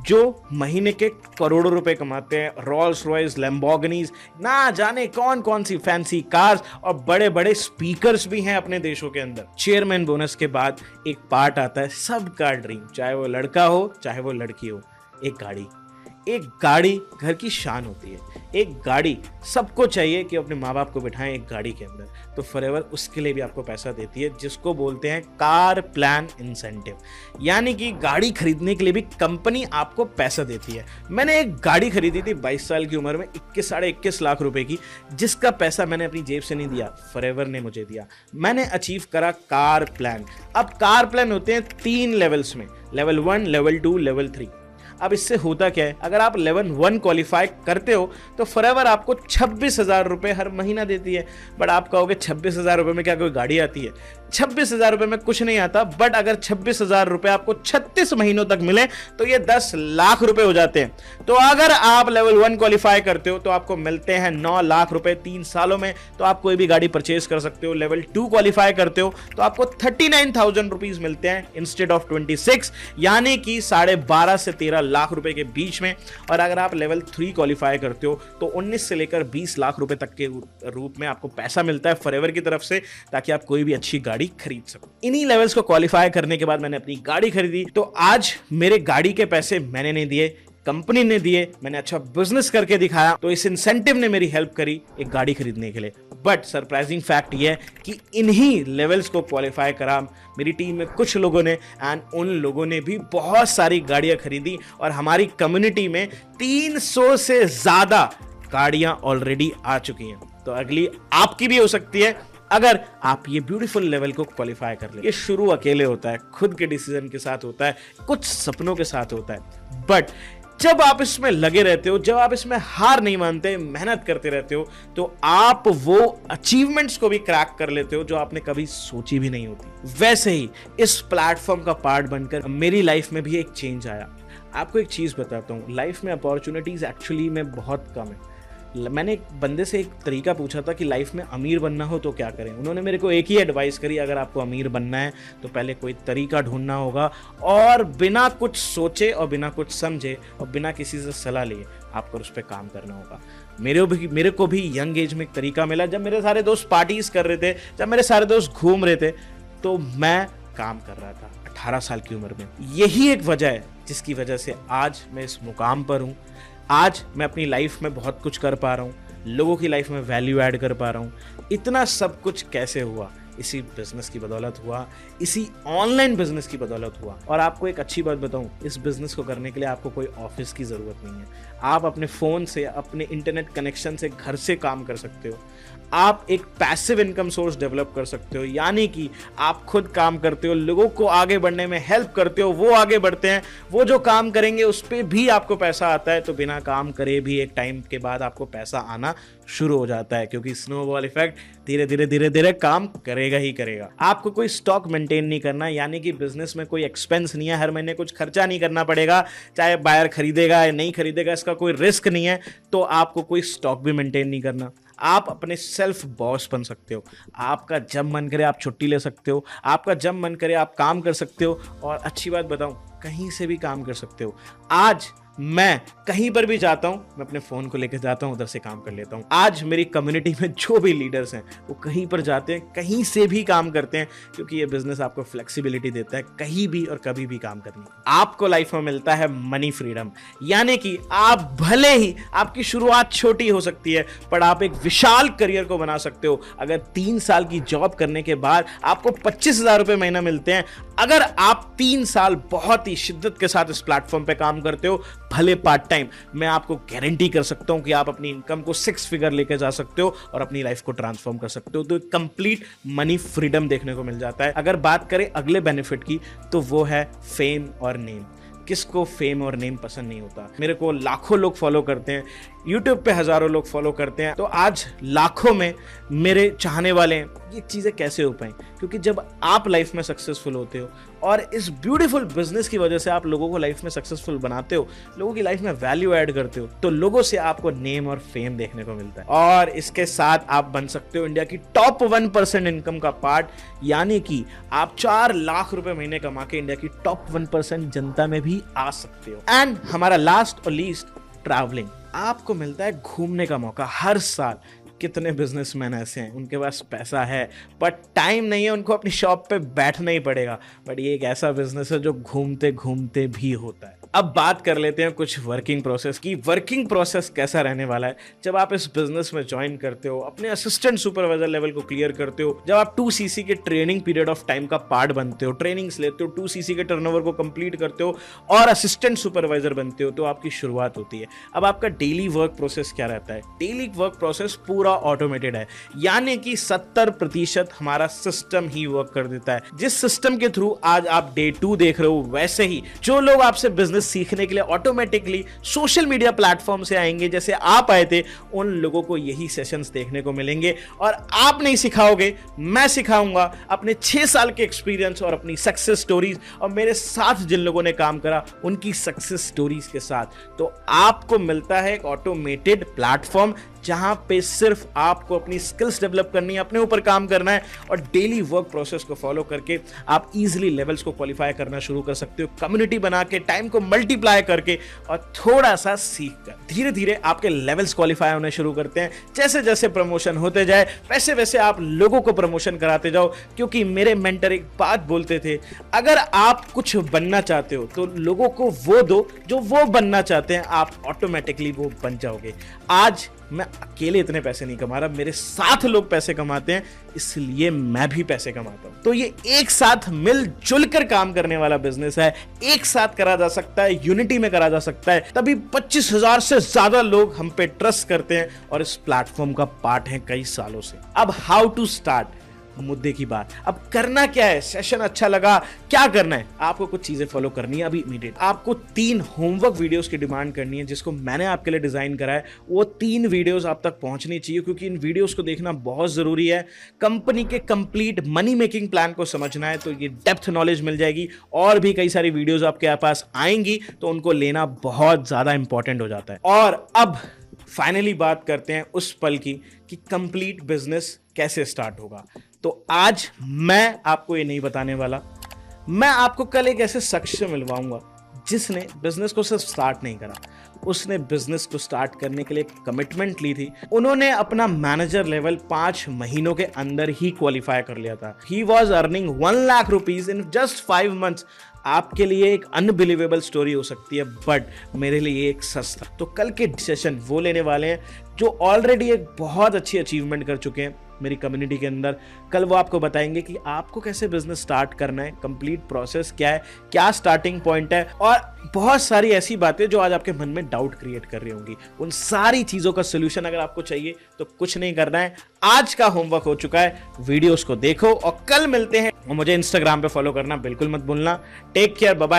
जो महीने के करोड़ों रुपए कमाते हैं, रोल्स रॉयस, लैम्बोर्गिनीज, ना जाने कौन कौन सी फैंसी कार्स और बड़े बड़े स्पीकर्स भी हैं अपने देशों के अंदर। चेयरमैन बोनस के बाद एक पार्ट आता है सबका ड्रीम, चाहे वो लड़का हो चाहे वो लड़की हो, एक गाड़ी। एक गाड़ी घर की शान होती है। एक गाड़ी सबको चाहिए कि अपने माँ बाप को बिठाएं एक गाड़ी के अंदर। तो फॉरएवर उसके लिए भी आपको पैसा देती है, जिसको बोलते हैं कार प्लान इंसेंटिव। यानी कि गाड़ी खरीदने के लिए भी कंपनी आपको पैसा देती है। मैंने एक गाड़ी खरीदी थी 22 साल की उम्र में 21-21.5 लाख रुपए की, जिसका पैसा मैंने अपनी जेब से नहीं दिया, फॉरएवर ने मुझे दिया। मैंने अचीव करा कार प्लान। अब कार प्लान होते हैं 3 लेवल्स में, लेवल 1, लेवल 2, लेवल 3। अब इससे होता क्या है, अगर आप लेवल 1 क्वालिफाई करते हो तो फॉरएवर आपको 26,000 रुपए हर महीना देती है। बट आप कहोगे 26,000 रुपए में क्या कोई गाड़ी आती है? 26,000 रुपए में कुछ नहीं आता। बट अगर 26,000 रुपए आपको 36 महीनों तक मिले तो ये 10 लाख रुपए हो जाते हैं। तो अगर आप लेवल 1 क्वालिफाई करते हो तो आपको मिलते हैं 9 लाख रुपए 3 सालों में, तो आप कोई भी गाड़ी परचेज कर सकते हो। लेवल 2 क्वालिफाई करते हो तो आपको 39,000 रुपीज मिलते हैं इंस्टेड ऑफ 26, यानी कि 12.5 से 13 लाख रुपए के बीच में। और अगर आप लेवल 3 क्वालिफाई करते हो तो 19 से लेकर 20 लाख रुपए तक के रूप में आपको पैसा मिलता है फॉरएवर की तरफ से, ताकि आप कोई भी अच्छी गाड़ी खरीद सको। इन्हीं लेवल्स को क्वालिफाई करने के बाद मैंने अपनी गाड़ी खरीदी। तो आज मेरे गाड़ी के पैसे मैंने नहीं दिए, कंपनी ने दिए। मैंने अच्छा बिजनेस करके दिखाया, तो इस इंसेंटिव ने मेरी हेल्प करी एक गाड़ी खरीदने के लिए। बट सरप्राइजिंग फैक्ट ये है कि इन्हीं लेवल्स को क्वालिफाई करा मेरी टीम में कुछ लोगों ने, एंड उन लोगों ने भी बहुत सारी गाड़ियां खरीदी। और हमारी कम्युनिटी में 300 से ज्यादा गाड़ियां ऑलरेडी आ चुकी हैं। तो अगली आपकी भी हो सकती है अगर आप ये ब्यूटीफुल लेवल को क्वालिफाई कर ले। ये शुरू अकेले होता है, खुद के डिसीजन के साथ होता है, कुछ सपनों के साथ होता है। बट जब आप इसमें लगे रहते हो, जब आप इसमें हार नहीं मानते, मेहनत करते रहते हो, तो आप वो अचीवमेंट्स को भी क्रैक कर लेते हो जो आपने कभी सोची भी नहीं होती। वैसे ही इस प्लेटफॉर्म का पार्ट बनकर मेरी लाइफ में भी एक चेंज आया। आपको एक चीज बताता हूं, लाइफ में अपॉर्चुनिटीज एक्चुअली में बहुत कम है। मैंने एक बंदे से एक तरीका पूछा था कि लाइफ में अमीर बनना हो तो क्या करें। उन्होंने मेरे को एक ही एडवाइस करी, अगर आपको अमीर बनना है तो पहले कोई तरीका ढूंढना होगा, और बिना कुछ सोचे और बिना कुछ समझे और बिना किसी से सलाह लिए आपको उस पर काम करना होगा। मेरे को भी यंग एज में एक तरीका मिला, जब मेरे सारे दोस्त पार्टीज कर रहे थे, जब मेरे सारे दोस्त घूम रहे थे, तो मैं काम कर रहा था 18 साल की उम्र में। यही एक वजह है जिसकी वजह से आज मैं इस मुकाम पर हूँ। आज मैं अपनी लाइफ में बहुत कुछ कर पा रहा हूँ, लोगों की लाइफ में वैल्यू ऐड कर पा रहा हूँ। इतना सब कुछ कैसे हुआ? इसी बिजनेस की बदौलत हुआ, इसी ऑनलाइन बिजनेस की बदौलत हुआ। और आपको एक अच्छी बात बताऊं, इस बिजनेस को करने के लिए आपको कोई ऑफिस की जरूरत नहीं है। आप अपने फोन से, अपने इंटरनेट कनेक्शन से, घर से काम कर सकते हो। आप एक पैसिव इनकम सोर्स डेवलप कर सकते हो, यानी कि आप खुद काम करते हो, लोगों को आगे बढ़ने में हेल्प करते हो, वो आगे बढ़ते हैं, वो जो काम करेंगे उस पर भी आपको पैसा आता है। तो बिना काम करे भी एक टाइम के बाद आपको पैसा आना शुरू हो जाता है, क्योंकि स्नोबॉल इफेक्ट धीरे धीरे काम करेगा ही करेगा। आपको कोई स्टॉक मेंटेन नहीं करना, यानी कि बिजनेस में कोई एक्सपेंस नहीं है, हर महीने कुछ खर्चा नहीं करना पड़ेगा, चाहे बायर खरीदेगा या नहीं खरीदेगा, इसका कोई रिस्क नहीं है। तो आपको कोई स्टॉक भी मेंटेन नहीं करना। आप अपने सेल्फ बॉस बन सकते हो। आपका जब मन करे आप छुट्टी ले सकते हो, आपका जब मन करे आप काम कर सकते हो। और अच्छी बात बताऊं, कहीं से भी काम कर सकते हो। आज मैं कहीं पर भी जाता हूं, मैं अपने फोन को लेकर जाता हूं, उधर से काम कर लेता हूं। आज मेरी कम्युनिटी में जो भी लीडर्स हैं वो कहीं पर जाते हैं, कहीं से भी काम करते हैं, क्योंकि ये बिजनेस आपको फ्लेक्सिबिलिटी देता है, कहीं भी और कभी भी काम करने की। आपको लाइफ में मिलता है मनी फ्रीडम, यानी कि आप भले ही आपकी शुरुआत छोटी हो सकती है, पर आप एक विशाल करियर को बना सकते हो। अगर 3 साल की जॉब करने के बाद आपको 25,000 रुपए महीना मिलते हैं, अगर आप 3 साल बहुत ही शिद्दत के साथ इस प्लेटफॉर्म पे काम करते हो, भले पार्ट टाइम, मैं आपको गारंटी कर सकता हूं कि आप अपनी इनकम को 6 फिगर लेके जा सकते हो और अपनी लाइफ को ट्रांसफॉर्म कर सकते हो। तो एक कंप्लीट मनी फ्रीडम देखने को मिल जाता है। अगर बात करें अगले बेनिफिट की, तो वो है फेम और नेम। किसको फेम और नेम पसंद नहीं होता? मेरे को लाखों लोग फॉलो करते हैं, YouTube पे हजारों लोग फॉलो करते हैं, तो आज लाखों में मेरे चाहने वाले हैं। ये चीज़ें कैसे हो पाई? क्योंकि जब आप लाइफ में सक्सेसफुल होते हो और इस ब्यूटीफुल बिजनेस की वजह से आप लोगों को लाइफ में सक्सेसफुल बनाते हो, लोगों की लाइफ में वैल्यू ऐड करते हो, तो लोगों से आपको नेम और फेम देखने को मिलता है। और इसके साथ आप बन सकते हो इंडिया की टॉप 1% इनकम का पार्ट, यानी कि आप 4 लाख रुपए महीने कमा के इंडिया की टॉप 1% जनता में भी आ सकते हो। एंड हमारा लास्ट और लीस्ट, ट्रैवलिंग। आपको मिलता है घूमने का मौका हर साल। कितने बिजनेसमैन ऐसे हैं, उनके पास पैसा है बट टाइम नहीं है, उनको अपनी शॉप पे बैठना ही पड़ेगा। बट ये एक ऐसा बिजनेस है जो घूमते घूमते भी होता है। अब बात कर लेते हैं कुछ वर्किंग प्रोसेस की। वर्किंग प्रोसेस कैसा रहने वाला है? जब आप इस बिजनेस में ज्वाइन करते हो, अपने असिस्टेंट सुपरवाइजर लेवल को क्लियर करते हो, जब आप 2cc के ट्रेनिंग पीरियड ऑफ टाइम का पार्ट बनते हो, ट्रेनिंग्स लेते हो, 2cc के टर्नओवर को कंप्लीट करते हो और असिस्टेंट सुपरवाइजर बनते हो, तो आपकी शुरुआत होती है। अब आपका डेली वर्क प्रोसेस क्या रहता है? डेली वर्क प्रोसेस पूरा ऑटोमेटेड है, यानी कि 70% हमारा सिस्टम ही वर्क कर देता है। जिस सिस्टम के थ्रू आज आप डे 2 देख रहे हो, वैसे ही जो लोग आपसे बिजनेस सीखने के लिए ऑटोमेटिकली सोशल मीडिया प्लेटफॉर्म से आएंगे, जैसे आप आए थे, उन लोगों को यही सेशंस देखने को मिलेंगे। और आप नहीं सिखाओगे, मैं सिखाऊंगा अपने 6 साल के एक्सपीरियंस और अपनी सक्सेस स्टोरीज, और मेरे साथ जिन लोगों ने काम करा उनकी सक्सेस स्टोरीज के साथ। तो आपको मिलता है एक ऑटोमेटेड प्लेटफॉर्म जहां पे सिर्फ आपको अपनी स्किल्स डेवलप करनी है, अपने ऊपर काम करना है और डेली वर्क प्रोसेस को फॉलो करके आप इजीली लेवल्स को क्वालिफाई करना शुरू कर सकते हो। कम्युनिटी बना के, टाइम को मल्टीप्लाई करके और थोड़ा सा सीख कर धीरे धीरे आपके लेवल्स क्वालिफाई होने शुरू करते हैं। जैसे जैसे प्रमोशन होते जाए, वैसे वैसे आप लोगों को प्रमोशन कराते जाओ। क्योंकि मेरे मेंटर एक बात बोलते थे, अगर आप कुछ बनना चाहते हो तो लोगों को वो दो जो वो बनना चाहते हैं, आप ऑटोमेटिकली वो बन जाओगे। आज मैं अकेले इतने पैसे नहीं कमा रहा, मेरे साथ लोग पैसे कमाते हैं, इसलिए मैं भी पैसे कमाता हूं। तो ये एक साथ मिलजुल कर काम करने वाला बिजनेस है, एक साथ करा जा सकता है, यूनिटी में करा जा सकता है। तभी 25,000 से ज्यादा लोग हम पे ट्रस्ट करते हैं और इस प्लेटफॉर्म का पार्ट हैं कई सालों से। अब हाउ टू स्टार्ट, मुद्दे की बात। अब करना क्या है? सेशन अच्छा लगा, क्या करना है? आपको कुछ चीजें फॉलो करनी है अभी इमीडिएट। आपको 3 होमवर्क वीडियोस की डिमांड करनी है, जिसको मैंने आपके लिए डिजाइन करा है। वो 3 वीडियोस आप तक पहुंचनी चाहिए, क्योंकि इन वीडियोस को देखना बहुत जरूरी है। कंपनी के कंप्लीट मनी मेकिंग प्लान को समझना है तो ये डेप्थ नॉलेज मिल जाएगी, और भी कई सारी वीडियोस आपके पास आएंगी, तो उनको लेना बहुत ज्यादा इंपॉर्टेंट हो जाता है। और अब फाइनली बात करते हैं उस पल की कि कंप्लीट बिजनेस कैसे स्टार्ट होगा। तो आज मैं आपको ये नहीं बताने वाला, मैं आपको कल एक ऐसे शख्स से मिलवाऊंगा जिसने बिजनेस को सिर्फ स्टार्ट नहीं करा, उसने बिजनेस को स्टार्ट करने के लिए कमिटमेंट ली थी। उन्होंने अपना मैनेजर लेवल 5 महीनों के अंदर ही क्वालिफाई कर लिया था। He was earning 1 lakh rupees in just 5 months. आपके लिए एक अनबिलीवेबल स्टोरी हो सकती है, बट मेरे लिए एक सच था। तो कल के सेशन वो लेने वाले हैं जो ऑलरेडी एक बहुत अच्छी अचीवमेंट कर चुके हैं मेरी कम्युनिटी के अंदर। कल वो आपको बताएंगे कि आपको कैसे बिजनेस स्टार्ट करना है, कंप्लीट प्रोसेस क्या है, क्या स्टार्टिंग पॉइंट है, और बहुत सारी ऐसी बातें जो आज आपके मन में डाउट क्रिएट कर रही होंगी। उन सारी चीजों का सोल्यूशन अगर आपको चाहिए तो कुछ नहीं करना है, आज का होमवर्क हो चुका है, वीडियोस को देखो और कल मिलते हैं। और मुझे इंस्टाग्राम पे फॉलो करना बिल्कुल मत भूलना। Take care, bye bye.